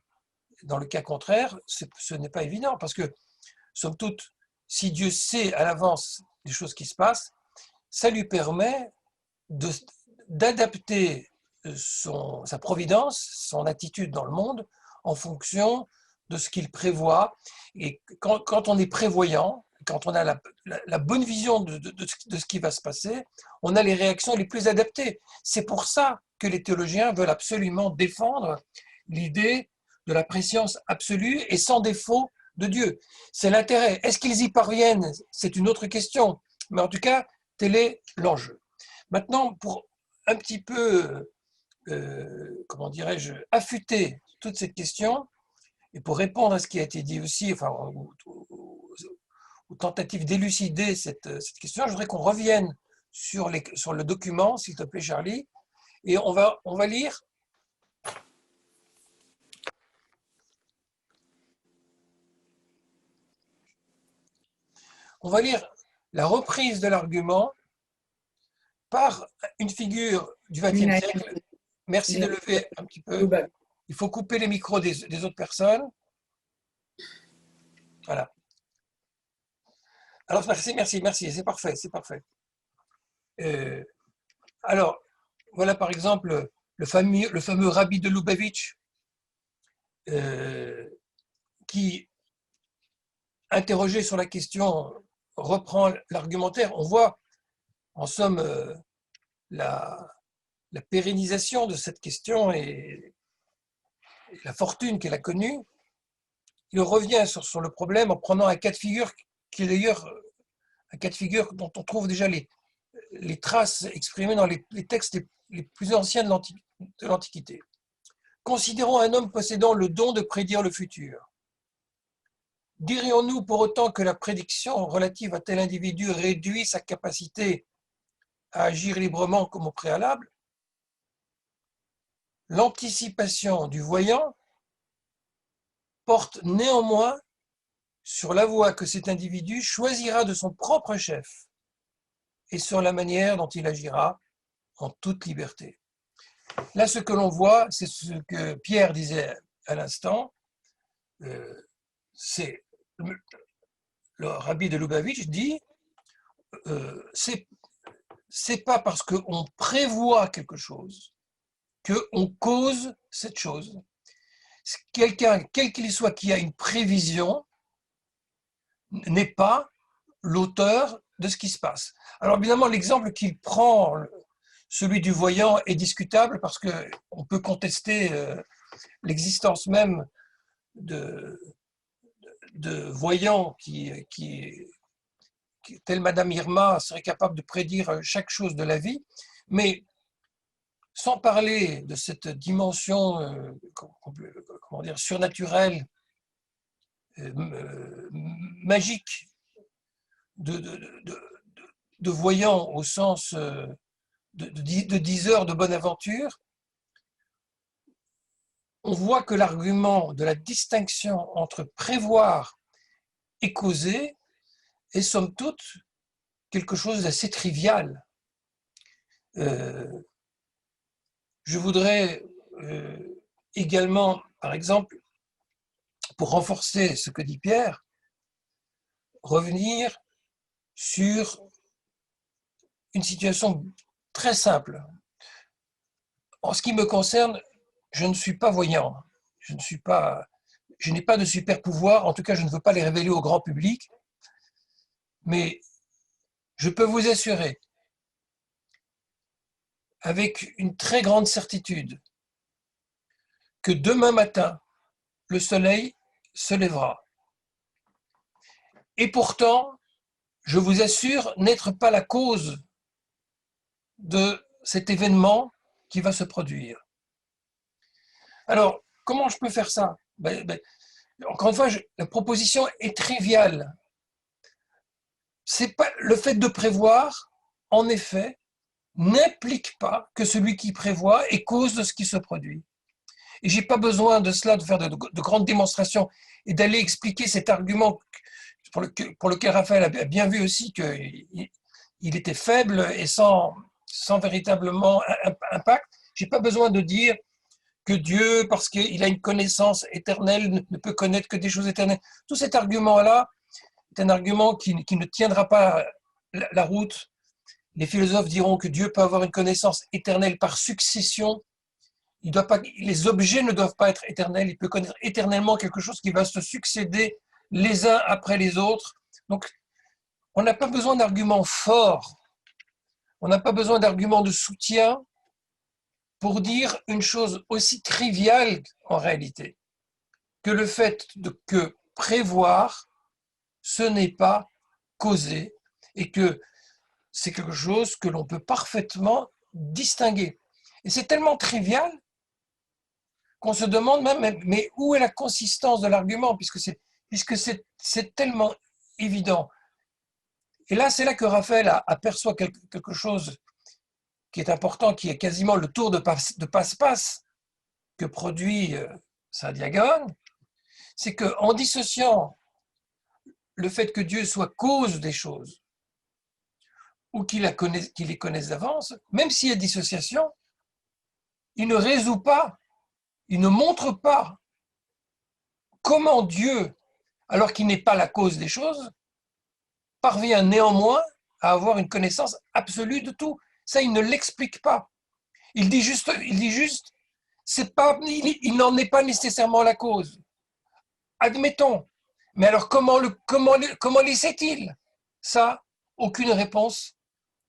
dans le cas contraire, ce n'est pas évident, parce que, somme toute, si Dieu sait à l'avance les choses qui se passent, ça lui permet d'adapter sa providence, son attitude dans le monde, en fonction de ce qu'il prévoit. Et quand on est prévoyant, quand on a la bonne vision de ce qui va se passer, on a les réactions les plus adaptées. C'est pour ça que les théologiens veulent absolument défendre l'idée de la préscience absolue et sans défaut de Dieu. C'est l'intérêt. Est-ce qu'ils y parviennent? C'est une autre question. Mais en tout cas, tel est l'enjeu. Maintenant, pour un petit peu, comment dirais-je, affûter toute cette question, et pour répondre à ce qui a été dit aussi, enfin, aux tentatives d'élucider cette question, je voudrais qu'on revienne sur le document, s'il te plaît, Charlie, et on va lire. On va lire la reprise de l'argument par une figure du XXe siècle. Merci de lever un petit peu. Il faut couper les micros des autres personnes. Voilà. Alors, merci, c'est parfait, c'est parfait. Alors, voilà par exemple le fameux Rabbi de Lubavitch qui, interrogé sur la question, reprend l'argumentaire. On voit en somme la pérennisation de cette question et la fortune qu'elle a connue. Il revient sur le problème en prenant un cas de figure qui est d'ailleurs un cas de figure dont on trouve déjà les traces exprimées dans les textes les plus anciens de l'Antiquité. Considérons un homme possédant le don de prédire le futur. Dirions-nous pour autant que la prédiction relative à tel individu réduit sa capacité à agir librement comme au préalable? L'anticipation du voyant porte néanmoins sur la voie que cet individu choisira de son propre chef et sur la manière dont il agira en toute liberté. Là, ce que l'on voit, c'est ce que Pierre disait à l'instant, c'est le rabbi de Lubavitch dit, c'est pas parce qu'on prévoit quelque chose qu'on cause cette chose. Quelqu'un, quel qu'il soit, qui a une prévision, n'est pas l'auteur de ce qui se passe. Alors évidemment, l'exemple qu'il prend, celui du voyant, est discutable parce qu'on peut contester l'existence même de voyants qui, telle Madame Irma, serait capable de prédire chaque chose de la vie, mais sans parler de cette dimension comment dire, surnaturelle magique de voyant au sens de 10 heures de bonne aventure, on voit que l'argument de la distinction entre prévoir et causer est somme toute quelque chose d'assez trivial. Je voudrais également, par exemple, pour renforcer ce que dit Pierre, revenir sur une situation très simple. En ce qui me concerne, je ne suis pas voyant, je n'ai pas de super pouvoir, en tout cas je ne veux pas les révéler au grand public, mais je peux vous assurer avec une très grande certitude que demain matin, le soleil se lèvera. Et pourtant, je vous assure n'être pas la cause de cet événement qui va se produire. Alors, comment je peux faire ça? Encore une fois, la proposition est triviale. C'est pas, le fait de prévoir, en effet, n'implique pas que celui qui prévoit est cause de ce qui se produit. Et je n'ai pas besoin de cela, de faire de grandes démonstrations et d'aller expliquer cet argument pour lequel Raphaël a bien vu aussi qu'il était faible et sans véritablement impact. Je n'ai pas besoin de dire que Dieu, parce qu'il a une connaissance éternelle, ne peut connaître que des choses éternelles. Tout cet argument-là est un argument qui ne tiendra pas la route. Les philosophes diront que Dieu peut avoir une connaissance éternelle par succession. Les objets ne doivent pas être éternels. Il peut connaître éternellement quelque chose qui va se succéder les uns après les autres. Donc, on n'a pas besoin d'arguments forts. On n'a pas besoin d'arguments de soutien pour dire une chose aussi triviale en réalité que le fait que prévoir, ce n'est pas causer et que c'est quelque chose que l'on peut parfaitement distinguer. Et c'est tellement trivial qu'on se demande même, mais où est la consistance de l'argument, puisque c'est tellement évident. Et là, c'est là que Raphaël aperçoit quelque chose qui est important, qui est quasiment le tour de passe-passe que produit Saadia Gaon, c'est qu'en dissociant le fait que Dieu soit cause des choses, ou qu'il les connaisse d'avance, même s'il y a dissociation, il ne résout pas, il ne montre pas comment Dieu, alors qu'il n'est pas la cause des choses, parvient néanmoins à avoir une connaissance absolue de tout. Ça, il ne l'explique pas. Il dit juste, il n'en est pas nécessairement la cause. Admettons. Mais alors, comment les sait-il? Ça, aucune réponse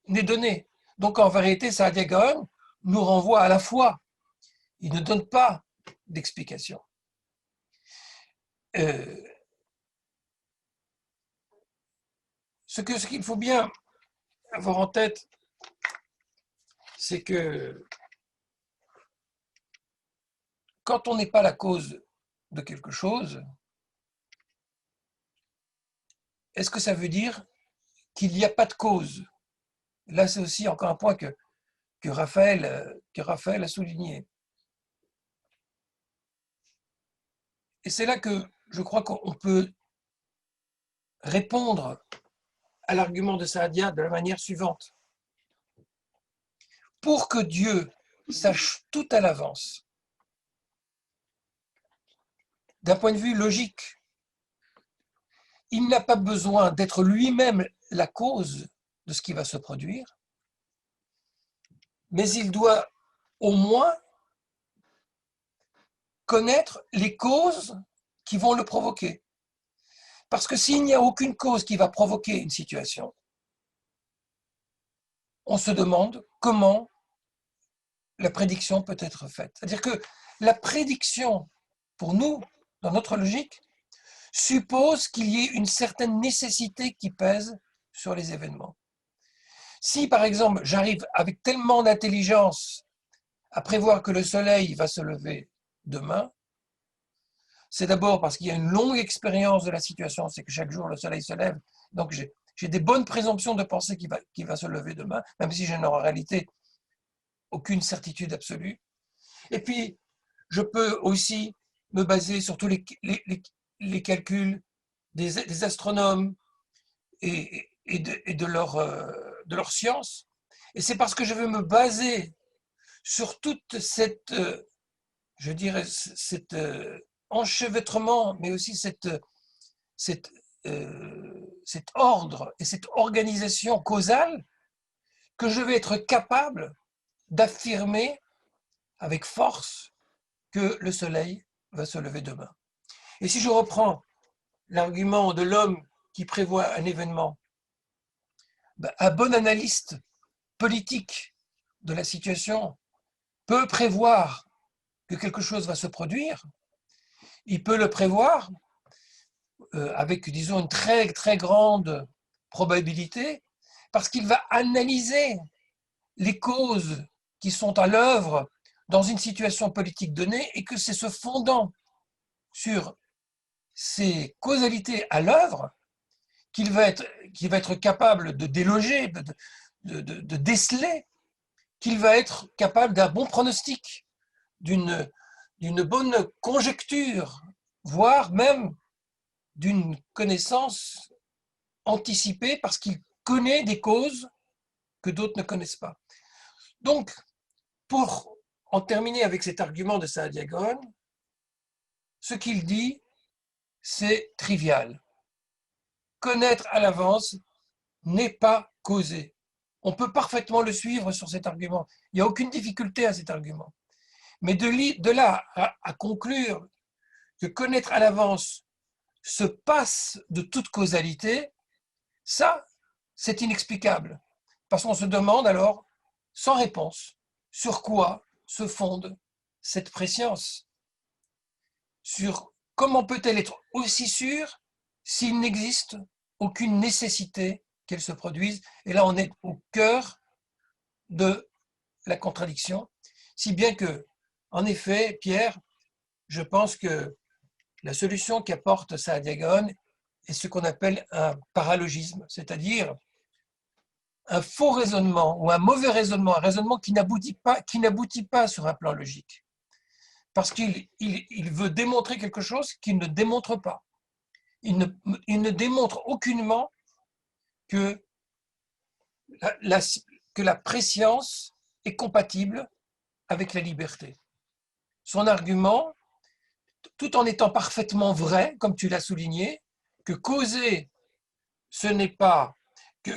n'est donnée. Donc, en vérité, Saadia Gaon nous renvoie à la foi. Il ne donne pas d'explication. Ce qu'il faut bien avoir en tête, c'est que quand on n'est pas la cause de quelque chose, est-ce que ça veut dire qu'il n'y a pas de cause? Là, c'est aussi encore un point que Raphaël a souligné. Et c'est là que je crois qu'on peut répondre à l'argument de Saadia de la manière suivante. Pour que Dieu sache tout à l'avance, d'un point de vue logique, il n'a pas besoin d'être lui-même la cause de ce qui va se produire, mais il doit au moins connaître les causes qui vont le provoquer. Parce que s'il n'y a aucune cause qui va provoquer une situation, on se demande comment la prédiction peut être faite. C'est-à-dire que la prédiction, pour nous, dans notre logique, suppose qu'il y ait une certaine nécessité qui pèse sur les événements. Si, par exemple, j'arrive avec tellement d'intelligence à prévoir que le soleil va se lever demain, c'est d'abord parce qu'il y a une longue expérience de la situation, c'est que chaque jour le soleil se lève, donc j'ai des bonnes présomptions de penser qu'il va se lever demain, même si je n'ai en réalité aucune certitude absolue. Et puis, je peux aussi me baser sur tous les calculs des astronomes et de leur science. Et c'est parce que je veux me baser sur toute cette, je dirais, cet enchevêtrement, mais aussi cet ordre et cette organisation causale que je vais être capable d'affirmer avec force que le soleil va se lever demain. Et si je reprends l'argument de l'homme qui prévoit un événement, un bon analyste politique de la situation peut prévoir que quelque chose va se produire. Il peut le prévoir avec, disons, une très, très grande probabilité, parce qu'il va analyser les causes qui sont à l'œuvre dans une situation politique donnée, et que c'est se fondant sur ces causalités à l'œuvre qu'il va être capable de déloger, de déceler, qu'il va être capable d'un bon pronostic, d'une bonne conjecture, voire même d'une connaissance anticipée, parce qu'il connaît des causes que d'autres ne connaissent pas. Donc, pour en terminer avec cet argument de Saadia Gaon, ce qu'il dit, c'est trivial. Connaître à l'avance n'est pas causer. On peut parfaitement le suivre sur cet argument. Il n'y a aucune difficulté à cet argument. Mais de là à conclure que connaître à l'avance se passe de toute causalité, ça, c'est inexplicable. Parce qu'on se demande alors, sans réponse, sur quoi se fonde cette préscience? Sur comment peut-elle être aussi sûre s'il n'existe aucune nécessité qu'elle se produise? Et là, on est au cœur de la contradiction, si bien que, en effet, Pierre, je pense que la solution qu'apporte Saadia Gaon est ce qu'on appelle un paralogisme, c'est-à-dire un faux raisonnement ou un mauvais raisonnement, un raisonnement qui n'aboutit pas sur un plan logique. Parce qu'il veut démontrer quelque chose qu'il ne démontre pas. Il ne démontre aucunement que la préscience est compatible avec la liberté. Son argument, tout en étant parfaitement vrai, comme tu l'as souligné, que causer, ce n'est pas, que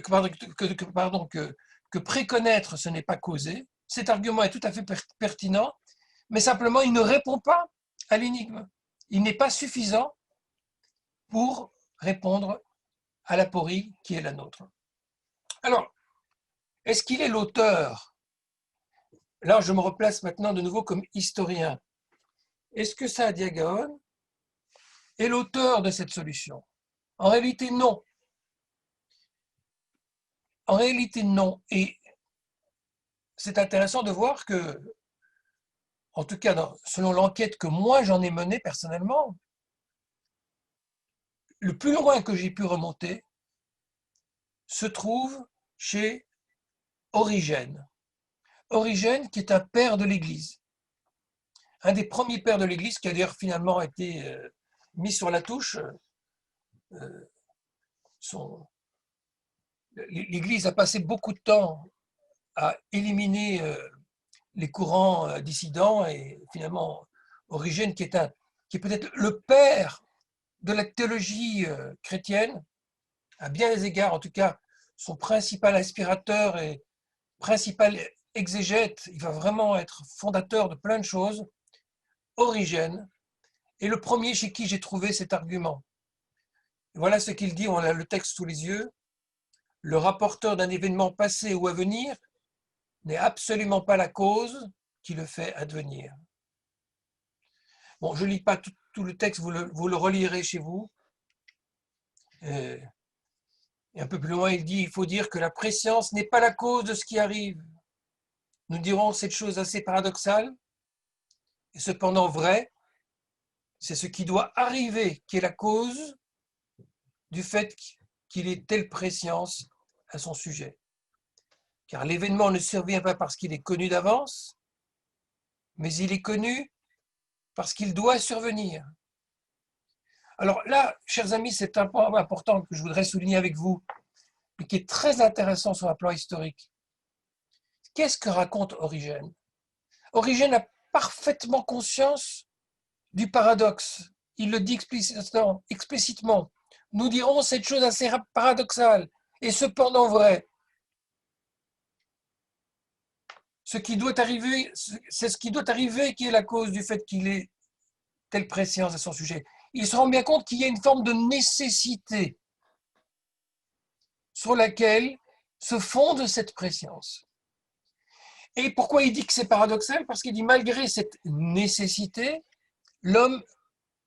préconnaître, ce n'est pas causer, cet argument est tout à fait pertinent, mais simplement, il ne répond pas à l'énigme. Il n'est pas suffisant pour répondre à l'aporie qui est la nôtre. Alors, est-ce qu'il est l'auteur? Là, je me replace maintenant de nouveau comme historien. Est-ce que Saadia Gaon est l'auteur de cette solution? En réalité, non. En réalité, non. Et c'est intéressant de voir que, en tout cas, selon l'enquête que moi j'en ai menée personnellement, le plus loin que j'ai pu remonter se trouve chez Origène. Origène qui est un père de l'Église. Un des premiers pères de l'Église qui a d'ailleurs finalement été mis sur la touche. L'Église a passé beaucoup de temps à éliminer les courants dissidents, et finalement Origène qui est peut-être le père de la théologie chrétienne, à bien des égards, en tout cas son principal inspirateur et principal exégète, il va vraiment être fondateur de plein de choses. Origène est le premier chez qui j'ai trouvé cet argument. Voilà ce qu'il dit, on a le texte sous les yeux. Le rapporteur d'un événement passé ou à venir n'est absolument pas la cause qui le fait advenir. Bon, je ne lis pas tout le texte, vous le relirez chez vous. Et un peu plus loin, il faut dire que la préscience n'est pas la cause de ce qui arrive. Nous dirons cette chose assez paradoxale, et cependant vraie, c'est ce qui doit arriver qui est la cause du fait qu'il ait telle préscience à son sujet. Car l'événement ne survient pas parce qu'il est connu d'avance, mais il est connu parce qu'il doit survenir. Alors là, chers amis, c'est un point important que je voudrais souligner avec vous, et qui est très intéressant sur un plan historique. Qu'est-ce que raconte Origène? Origène a parfaitement conscience du paradoxe. Il le dit explicitement. Nous dirons cette chose assez paradoxale et cependant vraie. Ce qui doit arriver, c'est ce qui doit arriver qui est la cause du fait qu'il ait telle préscience à son sujet. Il se rend bien compte qu'il y a une forme de nécessité sur laquelle se fonde cette préscience. Et pourquoi il dit que c'est paradoxal? Parce qu'il dit malgré cette nécessité, l'homme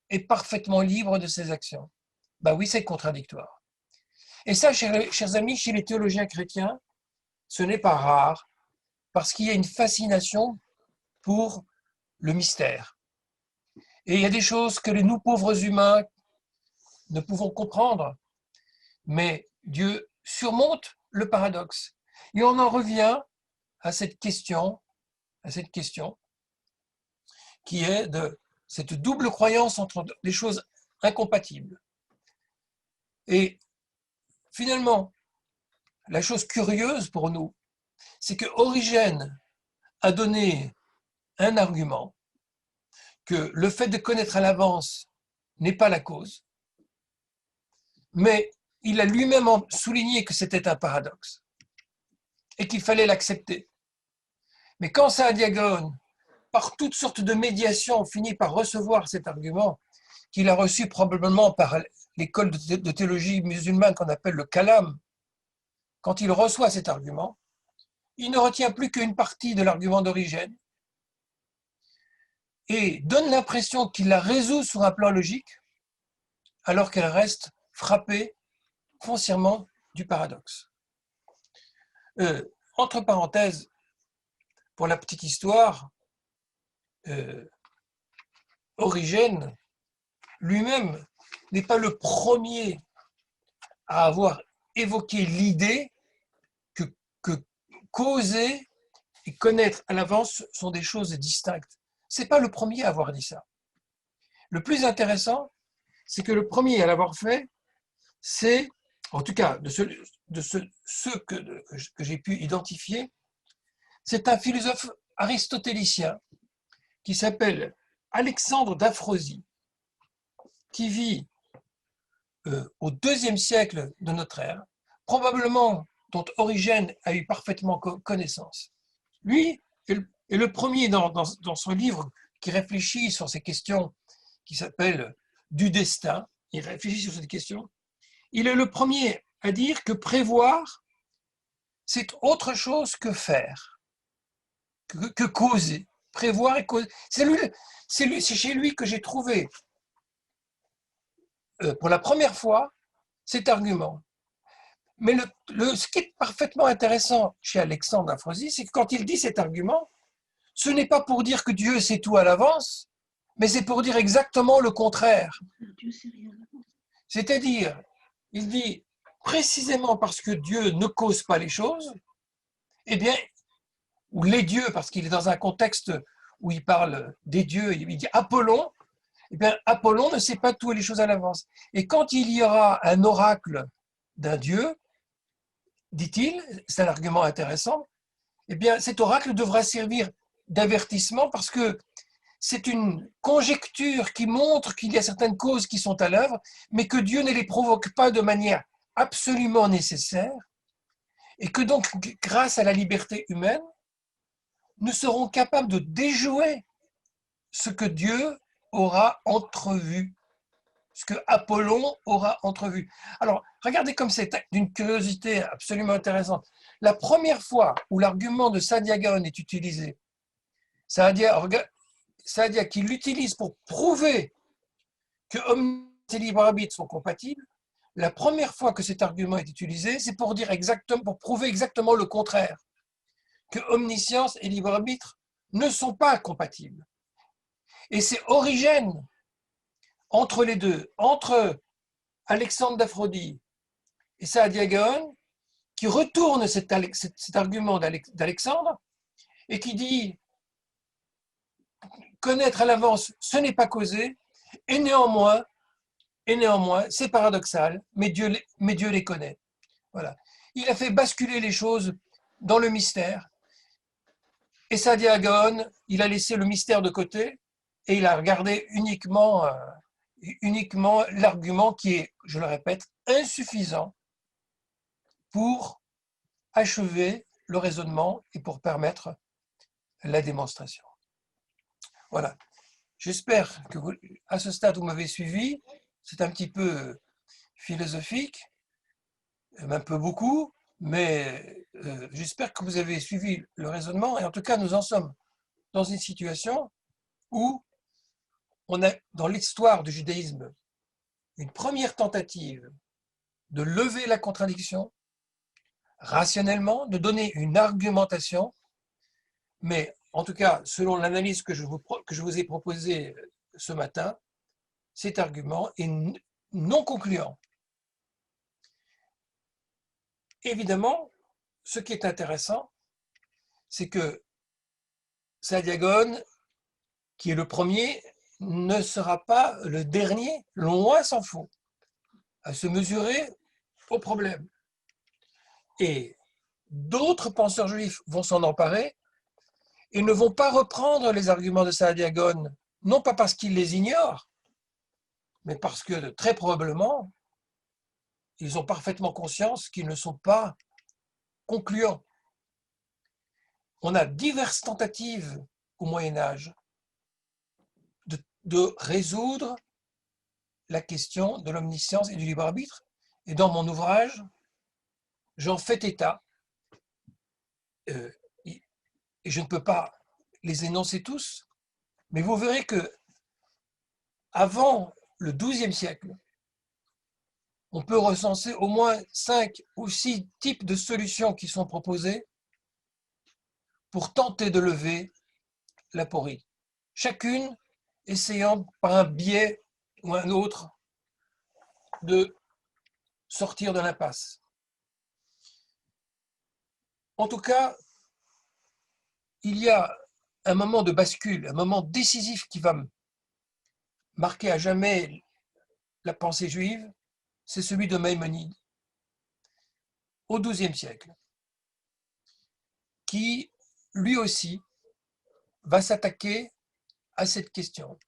est parfaitement libre de ses actions. Ben oui, c'est contradictoire. Et ça, chers amis, chez les théologiens chrétiens, ce n'est pas rare, parce qu'il y a une fascination pour le mystère. Et il y a des choses que nous, pauvres humains, ne pouvons comprendre, mais Dieu surmonte le paradoxe. Et on en revient à cette question qui est de cette double croyance entre des choses incompatibles. Et finalement, la chose curieuse pour nous, c'est que Origène a donné un argument que le fait de connaître à l'avance n'est pas la cause, mais il a lui-même souligné que c'était un paradoxe et qu'il fallait l'accepter. Mais quand Saadia Gaon, par toutes sortes de médiations, finit par recevoir cet argument, qu'il a reçu probablement par l'école de théologie musulmane qu'on appelle le Kalam, quand il reçoit cet argument, il ne retient plus qu'une partie de l'argument d'Origène et donne l'impression qu'il la résout sur un plan logique, alors qu'elle reste frappée foncièrement du paradoxe. Entre parenthèses, pour la petite histoire, Origène lui-même n'est pas le premier à avoir évoqué l'idée que causer et connaître à l'avance sont des choses distinctes. Ce n'est pas le premier à avoir dit ça. Le plus intéressant, c'est que le premier à l'avoir fait, c'est, en tout cas de ceux que j'ai pu identifier, c'est un philosophe aristotélicien qui s'appelle Alexandre d'Aphrosie, qui vit au IIe siècle de notre ère, probablement dont Origène a eu parfaitement connaissance. Lui est le premier dans son livre qui réfléchit sur ces questions qui s'appelle « Du destin », il réfléchit sur cette question, il est le premier à dire que prévoir, c'est autre chose que faire, que causer. Prévoir et causer. C'est chez lui que j'ai trouvé pour la première fois cet argument. Mais ce qui est parfaitement intéressant chez Alexandre d'Aphrosie, c'est que quand il dit cet argument, ce n'est pas pour dire que Dieu sait tout à l'avance, mais c'est pour dire exactement le contraire. C'est-à-dire, il dit précisément parce que Dieu ne cause pas les choses, eh bien, ou les dieux, parce qu'il est dans un contexte où il parle des dieux, il dit Apollon, eh bien, Apollon ne sait pas toutes les choses à l'avance. Et quand il y aura un oracle d'un dieu, dit-il, c'est un argument intéressant, eh bien, cet oracle devra servir d'avertissement parce que c'est une conjecture qui montre qu'il y a certaines causes qui sont à l'œuvre, mais que Dieu ne les provoque pas de manière absolument nécessaire, et que donc, grâce à la liberté humaine, nous serons capables de déjouer ce que Dieu aura entrevu, ce que Apollon aura entrevu. Alors, regardez comme c'est d'une curiosité absolument intéressante. La première fois où l'argument de Saadia Gaon est utilisé, Saadia qui l'utilise pour prouver que omniscience et libre arbitre sont compatibles, la première fois que cet argument est utilisé, c'est pour prouver exactement le contraire, que omniscience et libre arbitre ne sont pas compatibles. Et c'est Origène entre les deux, entre Alexandre d'Aphrodie et Saadia Gaon, qui retourne cet argument d'Alexandre et qui dit connaître à l'avance, ce n'est pas causer, et néanmoins, c'est paradoxal, mais Dieu les connaît. Voilà. Il a fait basculer les choses dans le mystère. Et Saadia Gaon, il a laissé le mystère de côté et il a regardé uniquement l'argument qui est, je le répète, insuffisant pour achever le raisonnement et pour permettre la démonstration. Voilà. J'espère que à ce stade, vous m'avez suivi. C'est un petit peu philosophique, un peu beaucoup, mais j'espère que vous avez suivi le raisonnement. Et en tout cas, nous en sommes dans une situation où on a, dans l'histoire du judaïsme, une première tentative de lever la contradiction rationnellement, de donner une argumentation, mais en tout cas, selon l'analyse que je vous ai proposée ce matin, cet argument est non concluant. Évidemment, ce qui est intéressant, c'est que Saadia Gaon, qui est le premier, ne sera pas le dernier, loin s'en faut, à se mesurer au problème. Et d'autres penseurs juifs vont s'en emparer et ne vont pas reprendre les arguments de Saadia Gaon, non pas parce qu'ils les ignorent, mais parce que très probablement, ils ont parfaitement conscience qu'ils ne sont pas concluants. On a diverses tentatives au Moyen-Âge de résoudre la question de l'omniscience et du libre arbitre. Et dans mon ouvrage, j'en fais état. Et je ne peux pas les énoncer tous, mais vous verrez que avant le XIIe siècle, on peut recenser au moins 5 ou 6 types de solutions qui sont proposées pour tenter de lever l'aporie. Chacune essayant par un biais ou un autre de sortir de l'impasse. En tout cas, il y a un moment de bascule, un moment décisif qui va marquer à jamais la pensée juive, c'est celui de Maïmonide, au XIIe siècle, qui, lui aussi, va s'attaquer à cette question,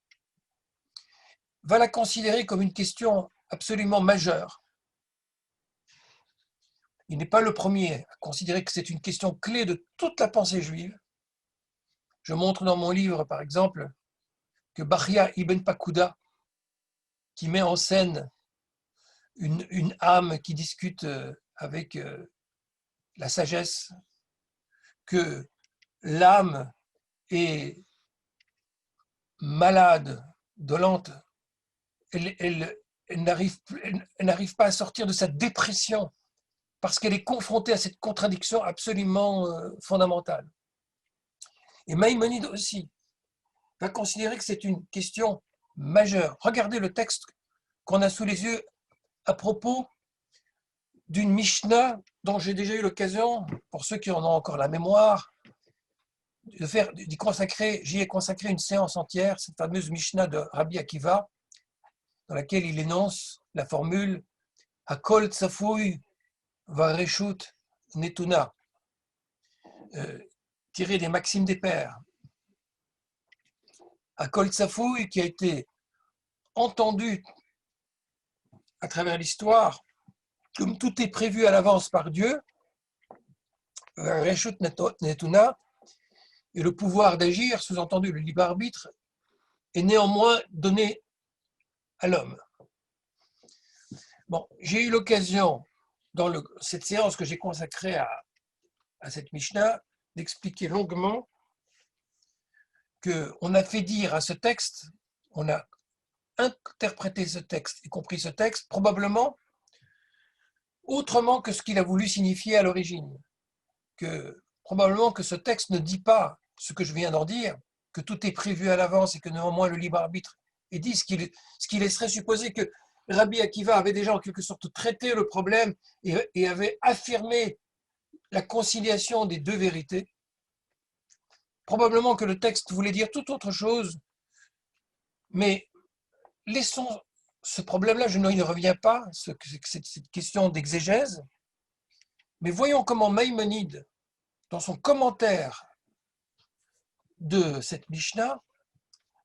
va la considérer comme une question absolument majeure. Il n'est pas le premier à considérer que c'est une question clé de toute la pensée juive. Je montre dans mon livre, par exemple, que Bahia ibn Pakuda, qui met en scène une âme qui discute avec la sagesse, que l'âme est malade, dolente, elle n'arrive pas à sortir de sa dépression parce qu'elle est confrontée à cette contradiction absolument fondamentale. Et Maïmonide aussi va considérer que c'est une question majeure. Regardez le texte qu'on a sous les yeux à propos d'une Mishnah dont j'ai déjà eu l'occasion, pour ceux qui en ont encore la mémoire, d'y consacrer, j'y ai consacré une séance entière, cette fameuse Mishnah de Rabbi Akiva, dans laquelle il énonce la formule Hakol Tsafouy Vareshut Netuna, tirée des Maximes des Pères. Hakol Tsafouy, qui a été entendu à travers l'histoire, comme tout est prévu à l'avance par Dieu, Vareshut Netuna, et le pouvoir d'agir, sous-entendu le libre arbitre, est néanmoins donné à l'homme. Bon, j'ai eu l'occasion, dans cette séance que j'ai consacrée à cette Mishnah, d'expliquer longuement qu'on a fait dire à ce texte, on a interprété ce texte et compris ce texte, probablement autrement que ce qu'il a voulu signifier à l'origine. Probablement que ce texte ne dit pas ce que je viens d'en dire, que tout est prévu à l'avance et que néanmoins le libre arbitre et dit ce qui laisserait supposer que Rabbi Akiva avait déjà en quelque sorte traité le problème et avait affirmé la conciliation des deux vérités. Probablement que le texte voulait dire tout autre chose, mais laissons ce problème-là, je n'y reviens pas, cette question d'exégèse, mais voyons comment Maïmonide, dans son commentaire de cette Mishnah,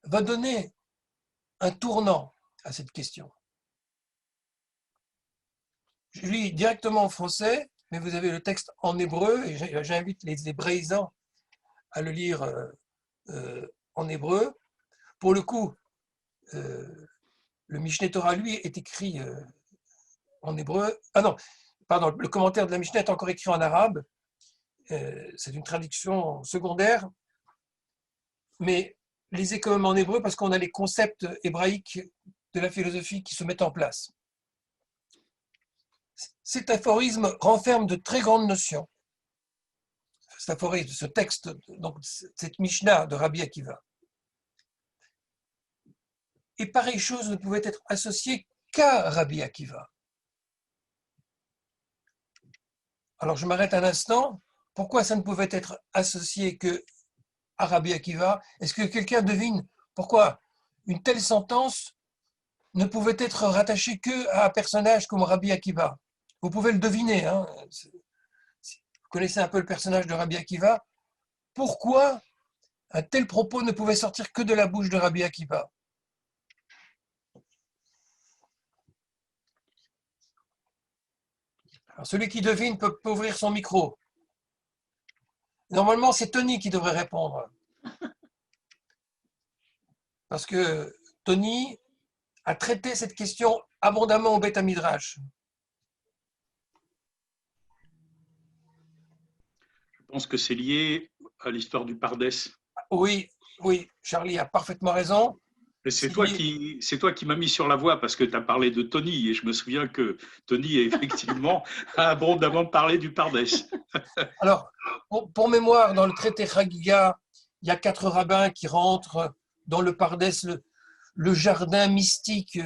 va donner un tournant à cette question. Je lis directement en français, mais vous avez le texte en hébreu, et j'invite les Hébréisants à le lire en hébreu. Pour le coup, le Mishneh Torah, lui, est écrit en hébreu. Ah non, pardon, le commentaire de la Mishnah est encore écrit en arabe. C'est une traduction secondaire, mais lisez quand même en hébreu parce qu'on a les concepts hébraïques de la philosophie qui se mettent en place. Cet aphorisme renferme de très grandes notions. Cet aphorisme, ce texte, donc cette Mishnah de Rabbi Akiva. Et pareille chose ne pouvait être associée qu'à Rabbi Akiva. Alors je m'arrête un instant. Pourquoi ça ne pouvait être associé que à Rabbi Akiva? Est-ce que quelqu'un devine pourquoi une telle sentence ne pouvait être rattachée qu'à un personnage comme Rabbi Akiva? Vous pouvez le deviner, hein? Vous connaissez un peu le personnage de Rabbi Akiva. Pourquoi un tel propos ne pouvait sortir que de la bouche de Rabbi Akiva? Alors, celui qui devine peut ouvrir son micro. Normalement, c'est Tony qui devrait répondre. Parce que Tony a traité cette question abondamment au Beth Midrash. Je pense que c'est lié à l'histoire du Pardès. Oui, oui, Charlie a parfaitement raison. Et c'est toi qui m'as mis sur la voie parce que tu as parlé de Tony et je me souviens que Tony effectivement a abondamment parlé du Pardès. Alors, pour mémoire, dans le traité Chagiga, il y a 4 rabbins qui rentrent dans le Pardès, le jardin mystique,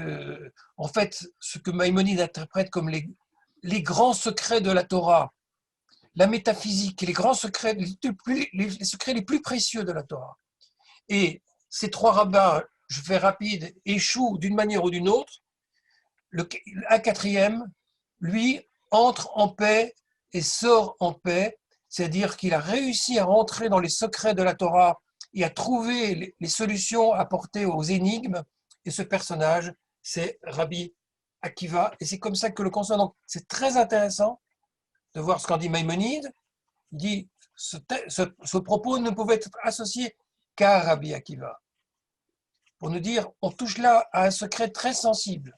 en fait, ce que Maïmonide interprète comme les grands secrets de la Torah, la métaphysique, les grands secrets, les secrets les plus précieux de la Torah. Et ces 3 rabbins, je fais rapide, échouent d'une manière ou d'une autre. Un 4e, lui, entre en paix et sort en paix, c'est-à-dire qu'il a réussi à rentrer dans les secrets de la Torah et à trouver les solutions apportées aux énigmes. Et ce personnage, c'est Rabbi Akiva. Et c'est comme ça que le conçoit. Donc, c'est très intéressant de voir ce qu'en dit Maïmonide. Il dit ce propos ne pouvait être associé qu'à Rabbi Akiva. Pour nous dire, on touche là à un secret très sensible.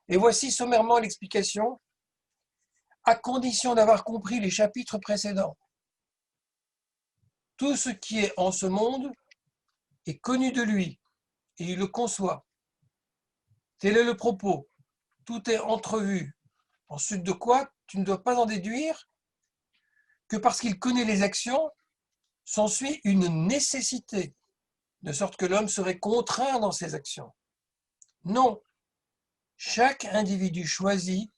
Et voici sommairement l'explication, à condition d'avoir compris les chapitres précédents. Tout ce qui est en ce monde est connu de lui, et il le conçoit. Tel est le propos. Tout est entrevu. Ensuite de quoi, tu ne dois pas en déduire que parce qu'il connaît les actions, s'ensuit une nécessité, de sorte que l'homme serait contraint dans ses actions. Non, chaque individu choisit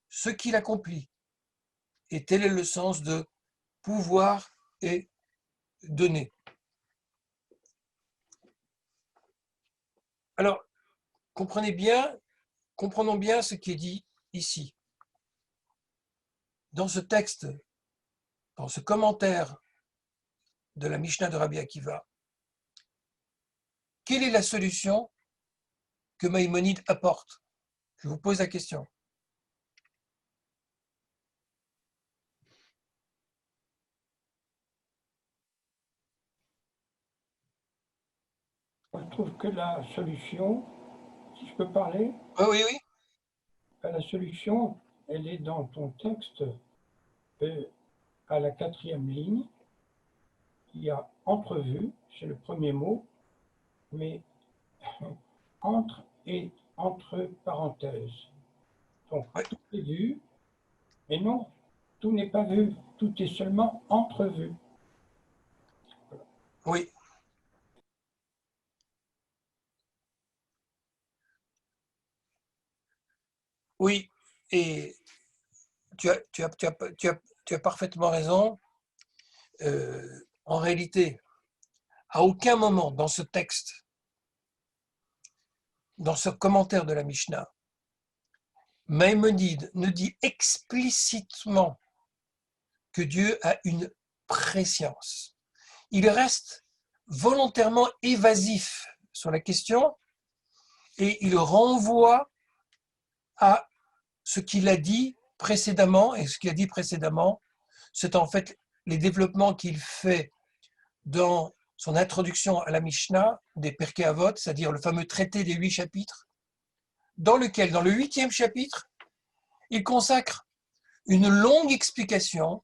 ce qu'il accomplit. Et tel est le sens de pouvoir et donner. Alors, comprenons bien ce qui est dit ici. Dans ce texte, dans ce commentaire de la Mishnah de Rabbi Akiva, quelle est la solution que Maïmonide apporte? Je vous pose la question. Je trouve que la solution, si je peux parler, Oui. la solution, elle est dans ton texte à la 4e ligne. Il y a entrevue, c'est le premier mot, mais entre et entre parenthèses. Donc, tout est vu, mais non, tout n'est pas vu, tout est seulement entrevu. Oui. Oui, et tu as parfaitement raison. En réalité, à aucun moment dans ce texte, dans ce commentaire de la Mishnah, Maïmonide ne dit explicitement que Dieu a une préscience. Il reste volontairement évasif sur la question et il renvoie à ce qu'il a dit précédemment, et ce qu'il a dit précédemment, c'est en fait les développements qu'il fait dans son introduction à la Mishnah des Pirkei Avot, c'est-à-dire le fameux traité des 8 chapitres, dans lequel, dans le 8e chapitre, il consacre une longue explication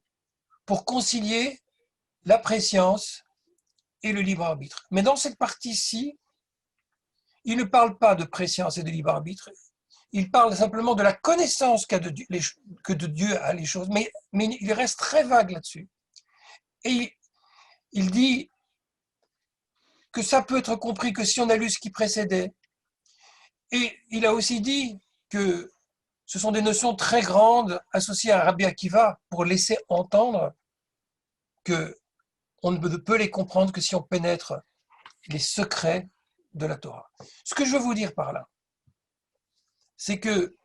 pour concilier la préscience et le libre arbitre. Mais dans cette partie-ci, il ne parle pas de préscience et de libre arbitre, il parle simplement de la connaissance que de Dieu a les choses, mais il reste très vague là-dessus. Et il dit que ça peut être compris que si on a lu ce qui précédait. Et il a aussi dit que ce sont des notions très grandes associées à Rabbi Akiva pour laisser entendre qu'on ne peut les comprendre que si on pénètre les secrets de la Torah. Ce que je veux vous dire par là, c'est que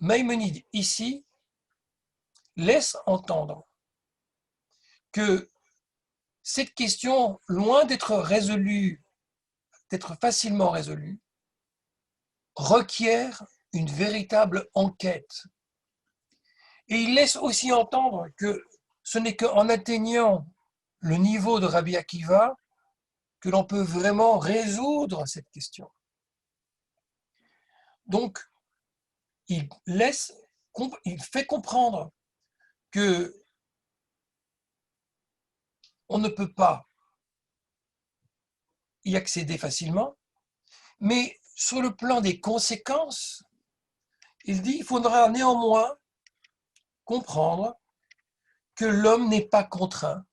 Maïmonide, ici, laisse entendre que cette question, loin d'être résolue, d'être facilement résolue, requiert une véritable enquête. Et il laisse aussi entendre que ce n'est qu'en atteignant le niveau de Rabbi Akiva que l'on peut vraiment résoudre cette question. Donc, il fait comprendre que on ne peut pas y accéder facilement, mais sur le plan des conséquences, il dit qu'il faudra néanmoins comprendre que l'homme n'est pas contraint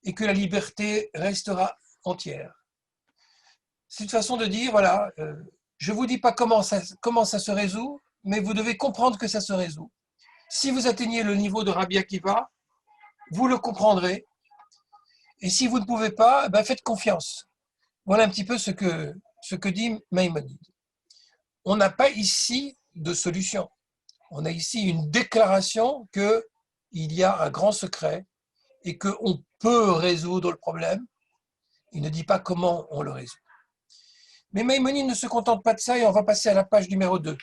et que la liberté restera entière. C'est une façon de dire, voilà, je ne vous dis pas comment ça se résout, mais vous devez comprendre que ça se résout. Si vous atteignez le niveau de Rabbi Akiva, vous le comprendrez. Et si vous ne pouvez pas, ben faites confiance. Voilà un petit peu ce que dit Maïmonide. On n'a pas ici de solution. On a ici une déclaration qu'il y a un grand secret et qu'on peut résoudre le problème. Il ne dit pas comment on le résout. Mais Maïmonide ne se contente pas de ça et on va passer à la page numéro 2.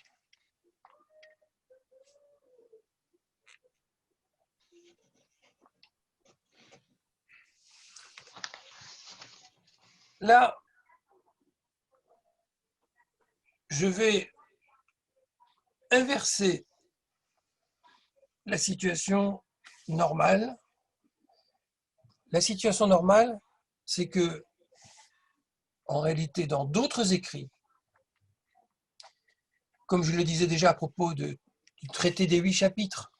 Là, je vais inverser la situation normale. La situation normale, c'est que, en réalité, dans d'autres écrits, comme je le disais déjà à propos du traité des 8 chapitres,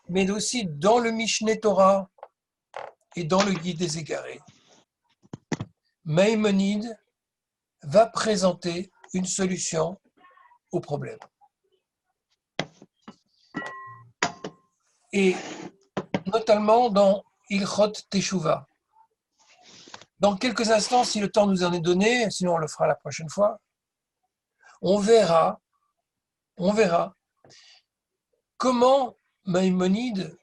mais aussi dans le Mishneh Torah et dans le Guide des Égarés, Maïmonide va présenter une solution au problème. Et notamment dans Ilchot Teshuvah. Dans quelques instants, si le temps nous en est donné, sinon on le fera la prochaine fois, on verra comment Maïmonide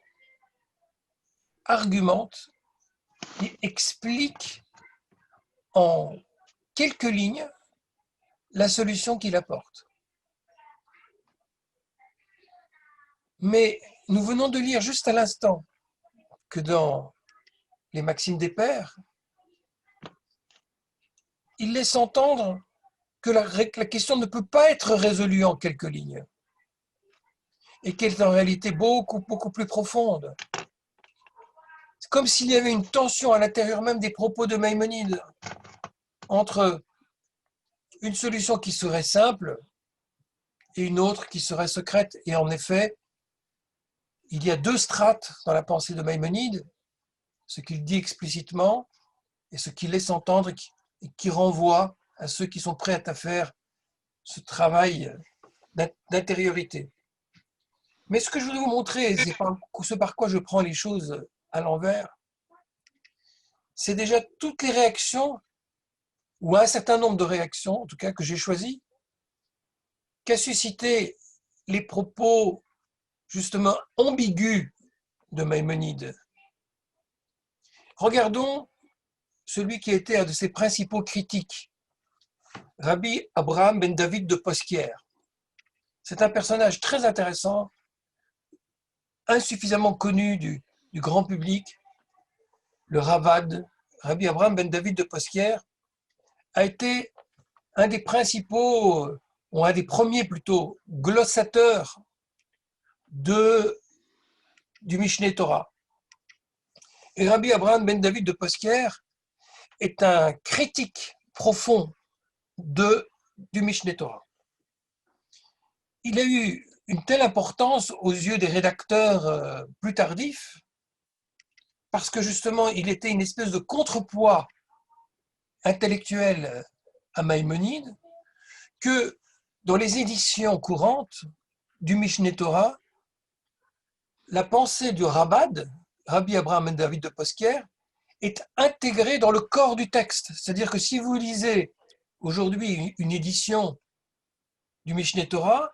argumente et explique en quelques lignes la solution qu'il apporte. Mais nous venons de lire juste à l'instant que dans les Maximes des Pères, il laisse entendre que la question ne peut pas être résolue en quelques lignes et qu'elle est en réalité beaucoup plus profonde. C'est comme s'il y avait une tension à l'intérieur même des propos de Maïmonide entre une solution qui serait simple et une autre qui serait secrète. Et en effet, il y a deux strates dans la pensée de Maïmonide, ce qu'il dit explicitement et ce qu'il laisse entendre et qui renvoie à ceux qui sont prêts à faire ce travail d'intériorité. Mais ce que je voulais vous montrer, c'est ce par quoi je prends les choses à l'envers, c'est déjà toutes les réactions, ou un certain nombre de réactions, en tout cas que j'ai choisies, qu'a suscité les propos justement ambigus de Maïmonide. Regardons celui qui était un de ses principaux critiques, Rabbi Abraham ben David de Posquière. C'est un personnage très intéressant, insuffisamment connu du grand public. Le Ravad, Rabbi Abraham ben David de Posquière, a été un des principaux, ou un des premiers plutôt, glossateurs du Mishneh Torah. Et Rabbi Abraham ben David de Posquière est un critique profond du Mishneh Torah. Il a eu une telle importance aux yeux des rédacteurs plus tardifs, parce que justement, il était une espèce de contrepoids intellectuel à Maïmonide, que dans les éditions courantes du Mishneh Torah, la pensée du Rabad, Rabbi Abraham ben David de Posquière, est intégrée dans le corps du texte. C'est-à-dire que si vous lisez aujourd'hui une édition du Mishneh Torah,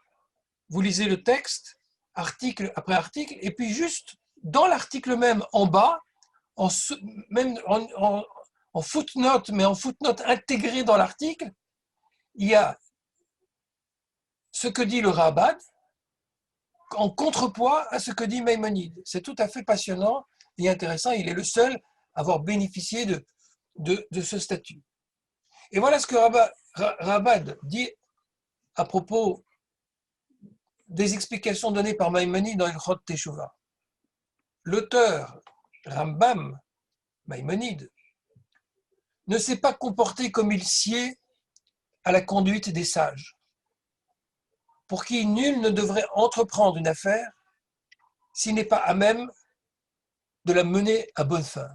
vous lisez le texte, article après article, et puis juste dans l'article même, en bas, en footnote, mais en footnote intégrée dans l'article, il y a ce que dit le Rabad en contrepoids à ce que dit Maïmonide. C'est tout à fait passionnant et intéressant. Il est le seul à avoir bénéficié de ce statut. Et voilà ce que Rabad dit à propos des explications données par Maïmonide dans Ilchot Teshuvah. L'auteur, Rambam, Maïmonide, ne s'est pas comporté comme il sied à la conduite des sages, pour qui nul ne devrait entreprendre une affaire s'il n'est pas à même de la mener à bonne fin.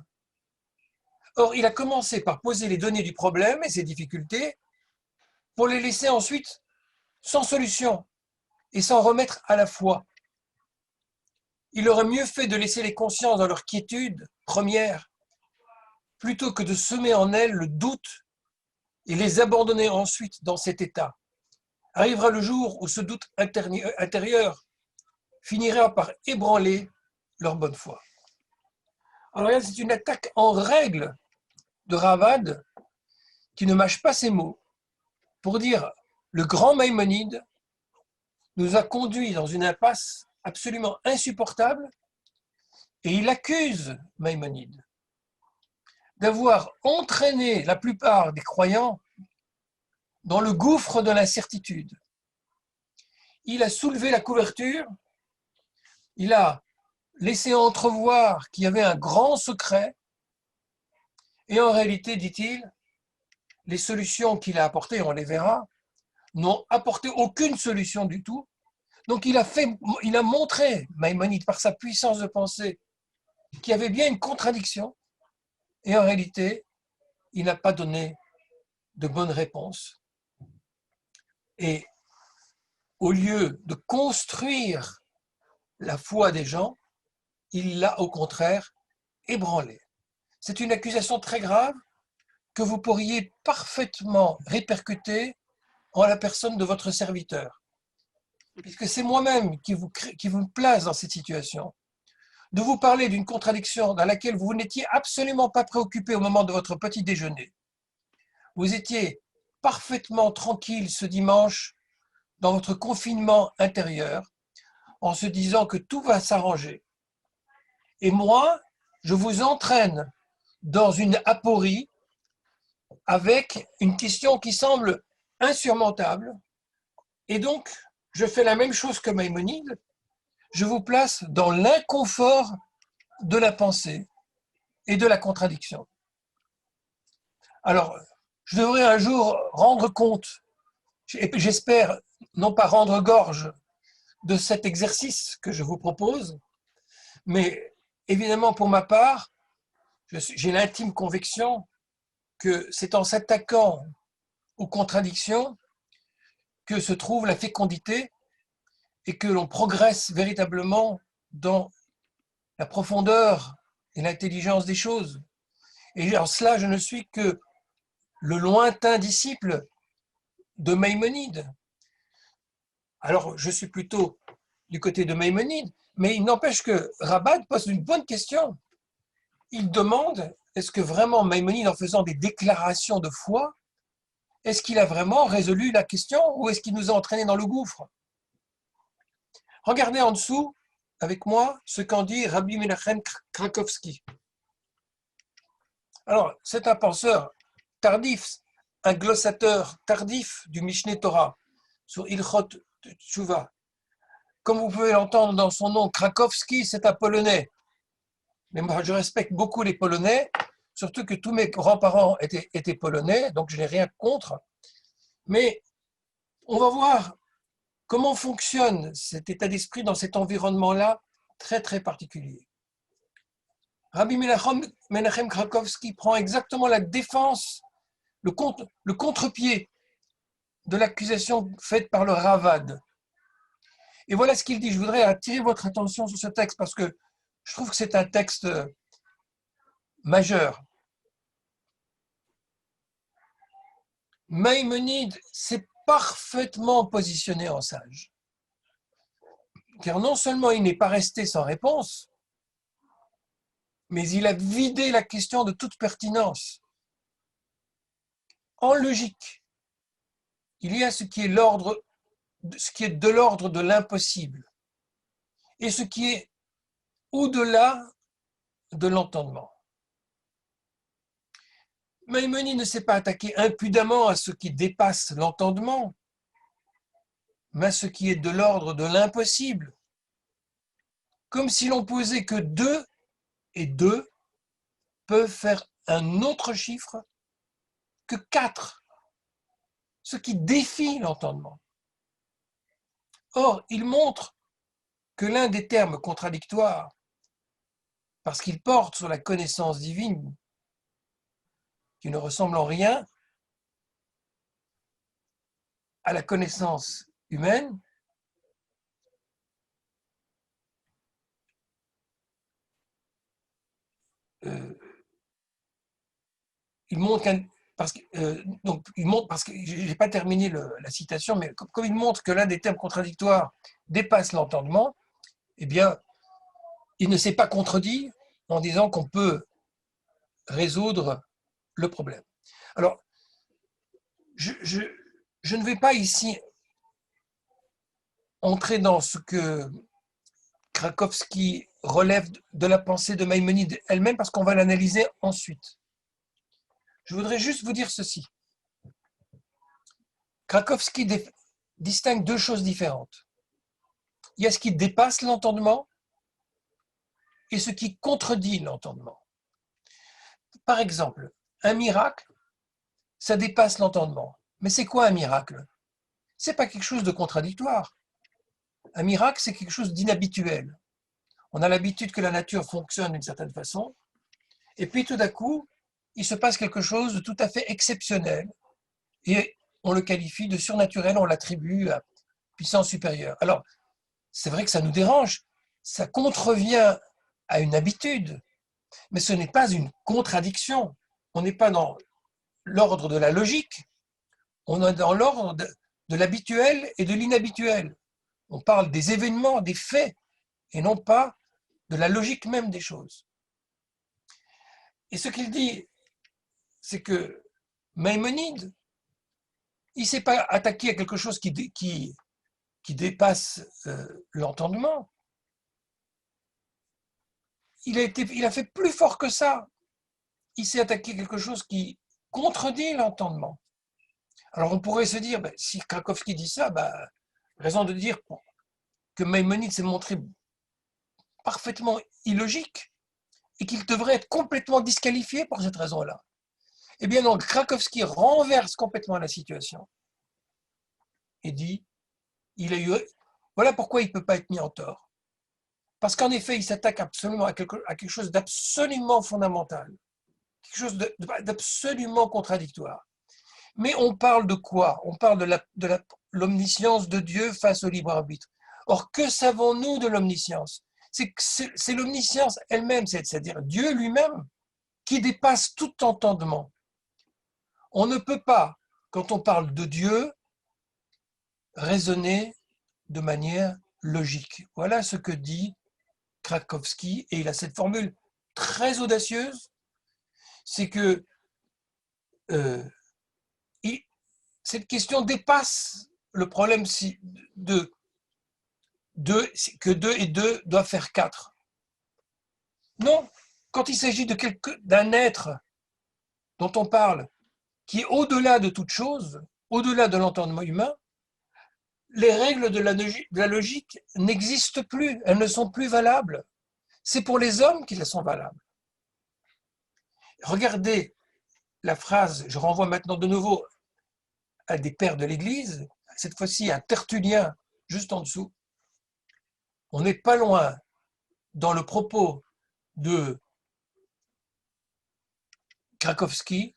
Or, il a commencé par poser les données du problème et ses difficultés pour les laisser ensuite sans solution et s'en remettre à la foi. Il aurait mieux fait de laisser les consciences dans leur quiétude première plutôt que de semer en elles le doute et les abandonner ensuite dans cet état. Arrivera le jour où ce doute intérieur finira par ébranler leur bonne foi. Alors c'est une attaque en règle de Ravad qui ne mâche pas ses mots pour dire le grand Maïmonide nous a conduits dans une impasse absolument insupportable et il accuse Maïmonide d'avoir entraîné la plupart des croyants dans le gouffre de l'incertitude. Il a soulevé la couverture, il a laissé entrevoir qu'il y avait un grand secret et en réalité, dit-il, les solutions qu'il a apportées, on les verra, n'ont apporté aucune solution du tout. Donc il a montré, Maïmonide, par sa puissance de pensée, qu'il y avait bien une contradiction et en réalité, il n'a pas donné de bonne réponse. Et au lieu de construire la foi des gens, il l'a au contraire ébranlée. C'est une accusation très grave que vous pourriez parfaitement répercuter en la personne de votre serviteur. Puisque c'est moi-même qui vous place dans cette situation. De vous parler d'une contradiction dans laquelle vous n'étiez absolument pas préoccupé au moment de votre petit déjeuner. Vous étiez parfaitement tranquille ce dimanche dans votre confinement intérieur en se disant que tout va s'arranger. Et moi, je vous entraîne dans une aporie avec une question qui semble insurmontable. Et donc, je fais la même chose que Maïmonide, je vous place dans l'inconfort de la pensée et de la contradiction. Alors, je devrais un jour rendre compte, et j'espère non pas rendre gorge de cet exercice que je vous propose, mais évidemment pour ma part, j'ai l'intime conviction que c'est en s'attaquant aux contradictions que se trouve la fécondité et que l'on progresse véritablement dans la profondeur et l'intelligence des choses. Et en cela, je ne suis que le lointain disciple de Maïmonide. Alors, je suis plutôt du côté de Maïmonide, mais il n'empêche que Rabat pose une bonne question. Il demande, est-ce que vraiment Maïmonide, en faisant des déclarations de foi, est-ce qu'il a vraiment résolu la question ou est-ce qu'il nous a entraînés dans le gouffre? Regardez en dessous, avec moi, ce qu'en dit Rabbi Menachem Krakowski. Alors, c'est un penseur tardif, un glossateur tardif du Mishneh Torah sur Ilchot Tshuva. Comme vous pouvez l'entendre dans son nom, Krakowski, c'est un Polonais. Mais moi, je respecte beaucoup les Polonais, surtout que tous mes grands-parents étaient polonais, donc je n'ai rien contre. Mais on va voir comment fonctionne cet état d'esprit dans cet environnement-là très, très particulier. Rabbi Menachem Krakowski prend exactement la défense, le contre-pied de l'accusation faite par le Ravad. Et voilà ce qu'il dit. Je voudrais attirer votre attention sur ce texte parce que je trouve que c'est un texte majeur. Maïmonide s'est parfaitement positionné en sage. Car non seulement il n'est pas resté sans réponse, mais il a vidé la question de toute pertinence. En logique, il y a ce qui est de l'ordre de l'impossible et ce qui est au-delà de l'entendement. Maïmonide ne s'est pas attaqué impudemment à ce qui dépasse l'entendement, mais à ce qui est de l'ordre de l'impossible. Comme si l'on posait que 2 et 2 peuvent faire un autre chiffre que 4, ce qui défie l'entendement. Or, il montre que l'un des termes contradictoires, parce qu'il porte sur la connaissance divine, qui ne ressemble en rien à la connaissance humaine, il montre parce que je n'ai pas terminé la citation, mais comme il montre que l'un des termes contradictoires dépasse l'entendement, eh bien, il ne s'est pas contredit en disant qu'on peut résoudre le problème. Alors, je ne vais pas ici entrer dans ce que Krakowski relève de la pensée de Maïmonide elle-même parce qu'on va l'analyser ensuite. Je voudrais juste vous dire ceci. Krakowski distingue 2 choses différentes. Il y a ce qui dépasse l'entendement et ce qui contredit l'entendement. Par exemple, un miracle, ça dépasse l'entendement. Mais c'est quoi un miracle? Ce n'est pas quelque chose de contradictoire. Un miracle, c'est quelque chose d'inhabituel. On a l'habitude que la nature fonctionne d'une certaine façon, et puis tout d'un coup, il se passe quelque chose de tout à fait exceptionnel, et on le qualifie de surnaturel, on l'attribue à puissance supérieure. Alors, c'est vrai que ça nous dérange, ça contrevient à une habitude, mais ce n'est pas une contradiction. On n'est pas dans l'ordre de la logique, on est dans l'ordre de l'habituel et de l'inhabituel. On parle des événements, des faits, et non pas de la logique même des choses. Et ce qu'il dit, c'est que Maïmonide, il ne s'est pas attaqué à quelque chose qui dépasse l'entendement. Il a fait plus fort que ça. Il s'est attaqué à quelque chose qui contredit l'entendement. Alors on pourrait se dire, si Krakowski dit ça, raison de dire que Maïmonide s'est montré parfaitement illogique et qu'il devrait être complètement disqualifié pour cette raison-là. Eh bien donc, Krakowski renverse complètement la situation et dit, voilà pourquoi il ne peut pas être mis en tort. Parce qu'en effet, il s'attaque absolument à quelque chose d'absolument fondamental, quelque chose d'absolument contradictoire. Mais on parle de quoi? On parle de la l'omniscience de Dieu face au libre arbitre. Or, que savons-nous de l'omniscience? C'est l'omniscience elle-même, c'est-à-dire Dieu lui-même, qui dépasse tout entendement. On ne peut pas, quand on parle de Dieu, raisonner de manière logique. Voilà ce que dit Krakowski, et il a cette formule très audacieuse, c'est que cette question dépasse le problème que 2 et 2 doivent faire 4. Non, quand il s'agit d'un être dont on parle, qui est au-delà de toute chose, au-delà de l'entendement humain, les règles de la logique n'existent plus, elles ne sont plus valables. C'est pour les hommes qu'elles sont valables. Regardez la phrase, je renvoie maintenant de nouveau à des pères de l'Église, cette fois-ci à Tertullien, juste en dessous. On n'est pas loin dans le propos de Krakowski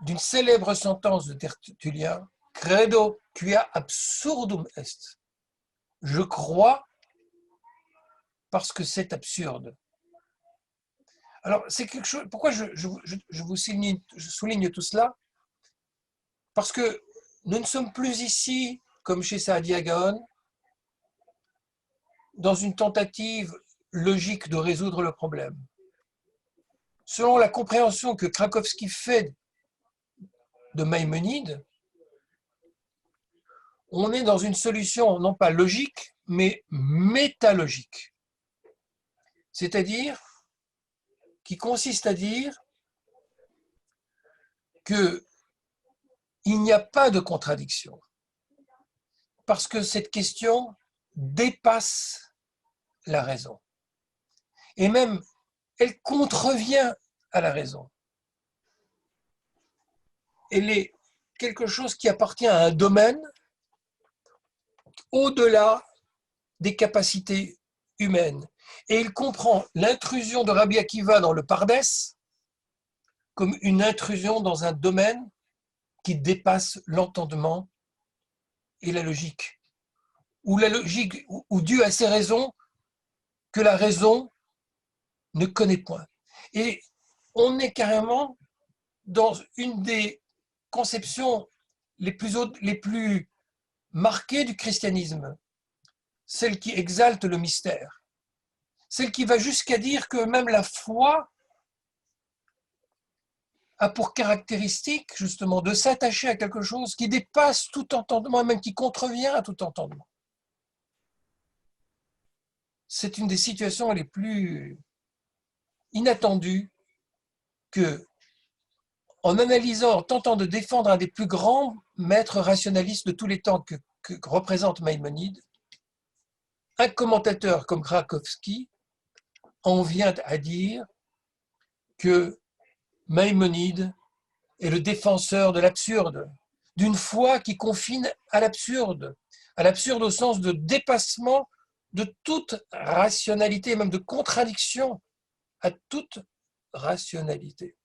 d'une célèbre sentence de Tertullien, Credo quia absurdum est. Je crois parce que c'est absurde. Alors, c'est quelque chose. Pourquoi je vous souligne tout cela? Parce que nous ne sommes plus ici, comme chez Saadia Gaon, dans une tentative logique de résoudre le problème. Selon la compréhension que Krakowski fait de Maïmonide, on est dans une solution non pas logique, mais métalogique. C'est-à-dire qui consiste à dire qu'il n'y a pas de contradiction, parce que cette question dépasse la raison. Et même, elle contrevient à la raison. Elle est quelque chose qui appartient à un domaine au-delà des capacités humaines. Et il comprend l'intrusion de Rabbi Akiva dans le Pardès comme une intrusion dans un domaine qui dépasse l'entendement et la logique. Où Dieu a ses raisons que la raison ne connaît point. Et on est carrément dans une des conceptions les plus marquées du christianisme, celle qui exalte le mystère, celle qui va jusqu'à dire que même la foi a pour caractéristique justement de s'attacher à quelque chose qui dépasse tout entendement, même qui contrevient à tout entendement. C'est une des situations les plus inattendues que, en analysant, en tentant de défendre un des plus grands maîtres rationalistes de tous les temps que représente Maïmonide, un commentateur comme Krakowski en vient à dire que Maïmonide est le défenseur de l'absurde, d'une foi qui confine à l'absurde au sens de dépassement de toute rationalité, même de contradiction à toute rationalité.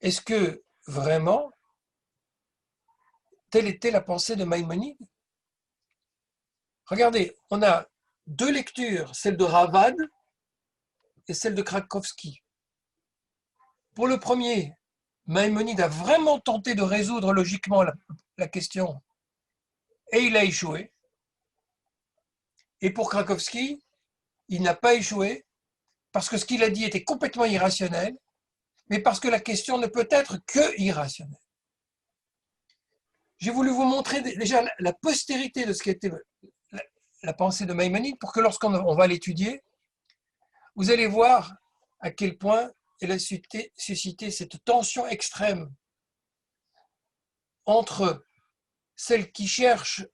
Est-ce que vraiment, telle était la pensée de Maïmonide? Regardez, on a deux lectures, celle de Ravad et celle de Krakowski. Pour le premier, Maïmonide a vraiment tenté de résoudre logiquement la question et il a échoué. Et pour Krakowski, il n'a pas échoué parce que ce qu'il a dit était complètement irrationnel, mais parce que la question ne peut être que irrationnelle. J'ai voulu vous montrer déjà la postérité de ce qu'était la pensée de Maïmonide pour que lorsqu'on va l'étudier, vous allez voir à quel point elle a suscité cette tension extrême entre celle qui cherche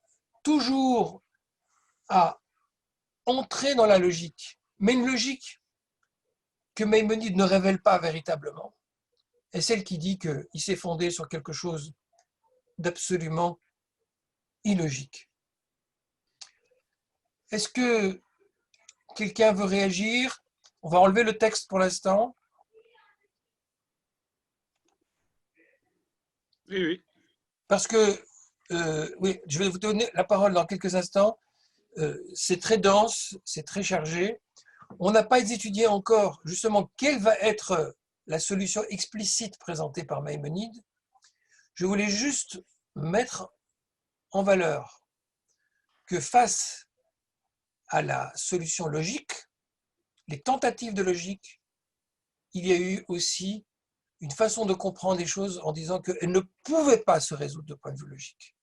toujours à entrer dans la logique, mais une logique que Maïmonide ne révèle pas véritablement, et celle qui dit qu'il s'est fondé sur quelque chose d'absolument illogique. Est-ce que quelqu'un veut réagir? On va enlever le texte pour l'instant. Oui, oui. parce que, oui, je vais vous donner la parole dans quelques instants. C'est très dense, c'est très chargé. On n'a pas étudié encore justement quelle va être la solution explicite présentée par Maïmonide. Je voulais juste mettre en valeur que face à la solution logique, les tentatives de logique, il y a eu aussi une façon de comprendre les choses en disant qu'elles ne pouvaient pas se résoudre de point de vue logique.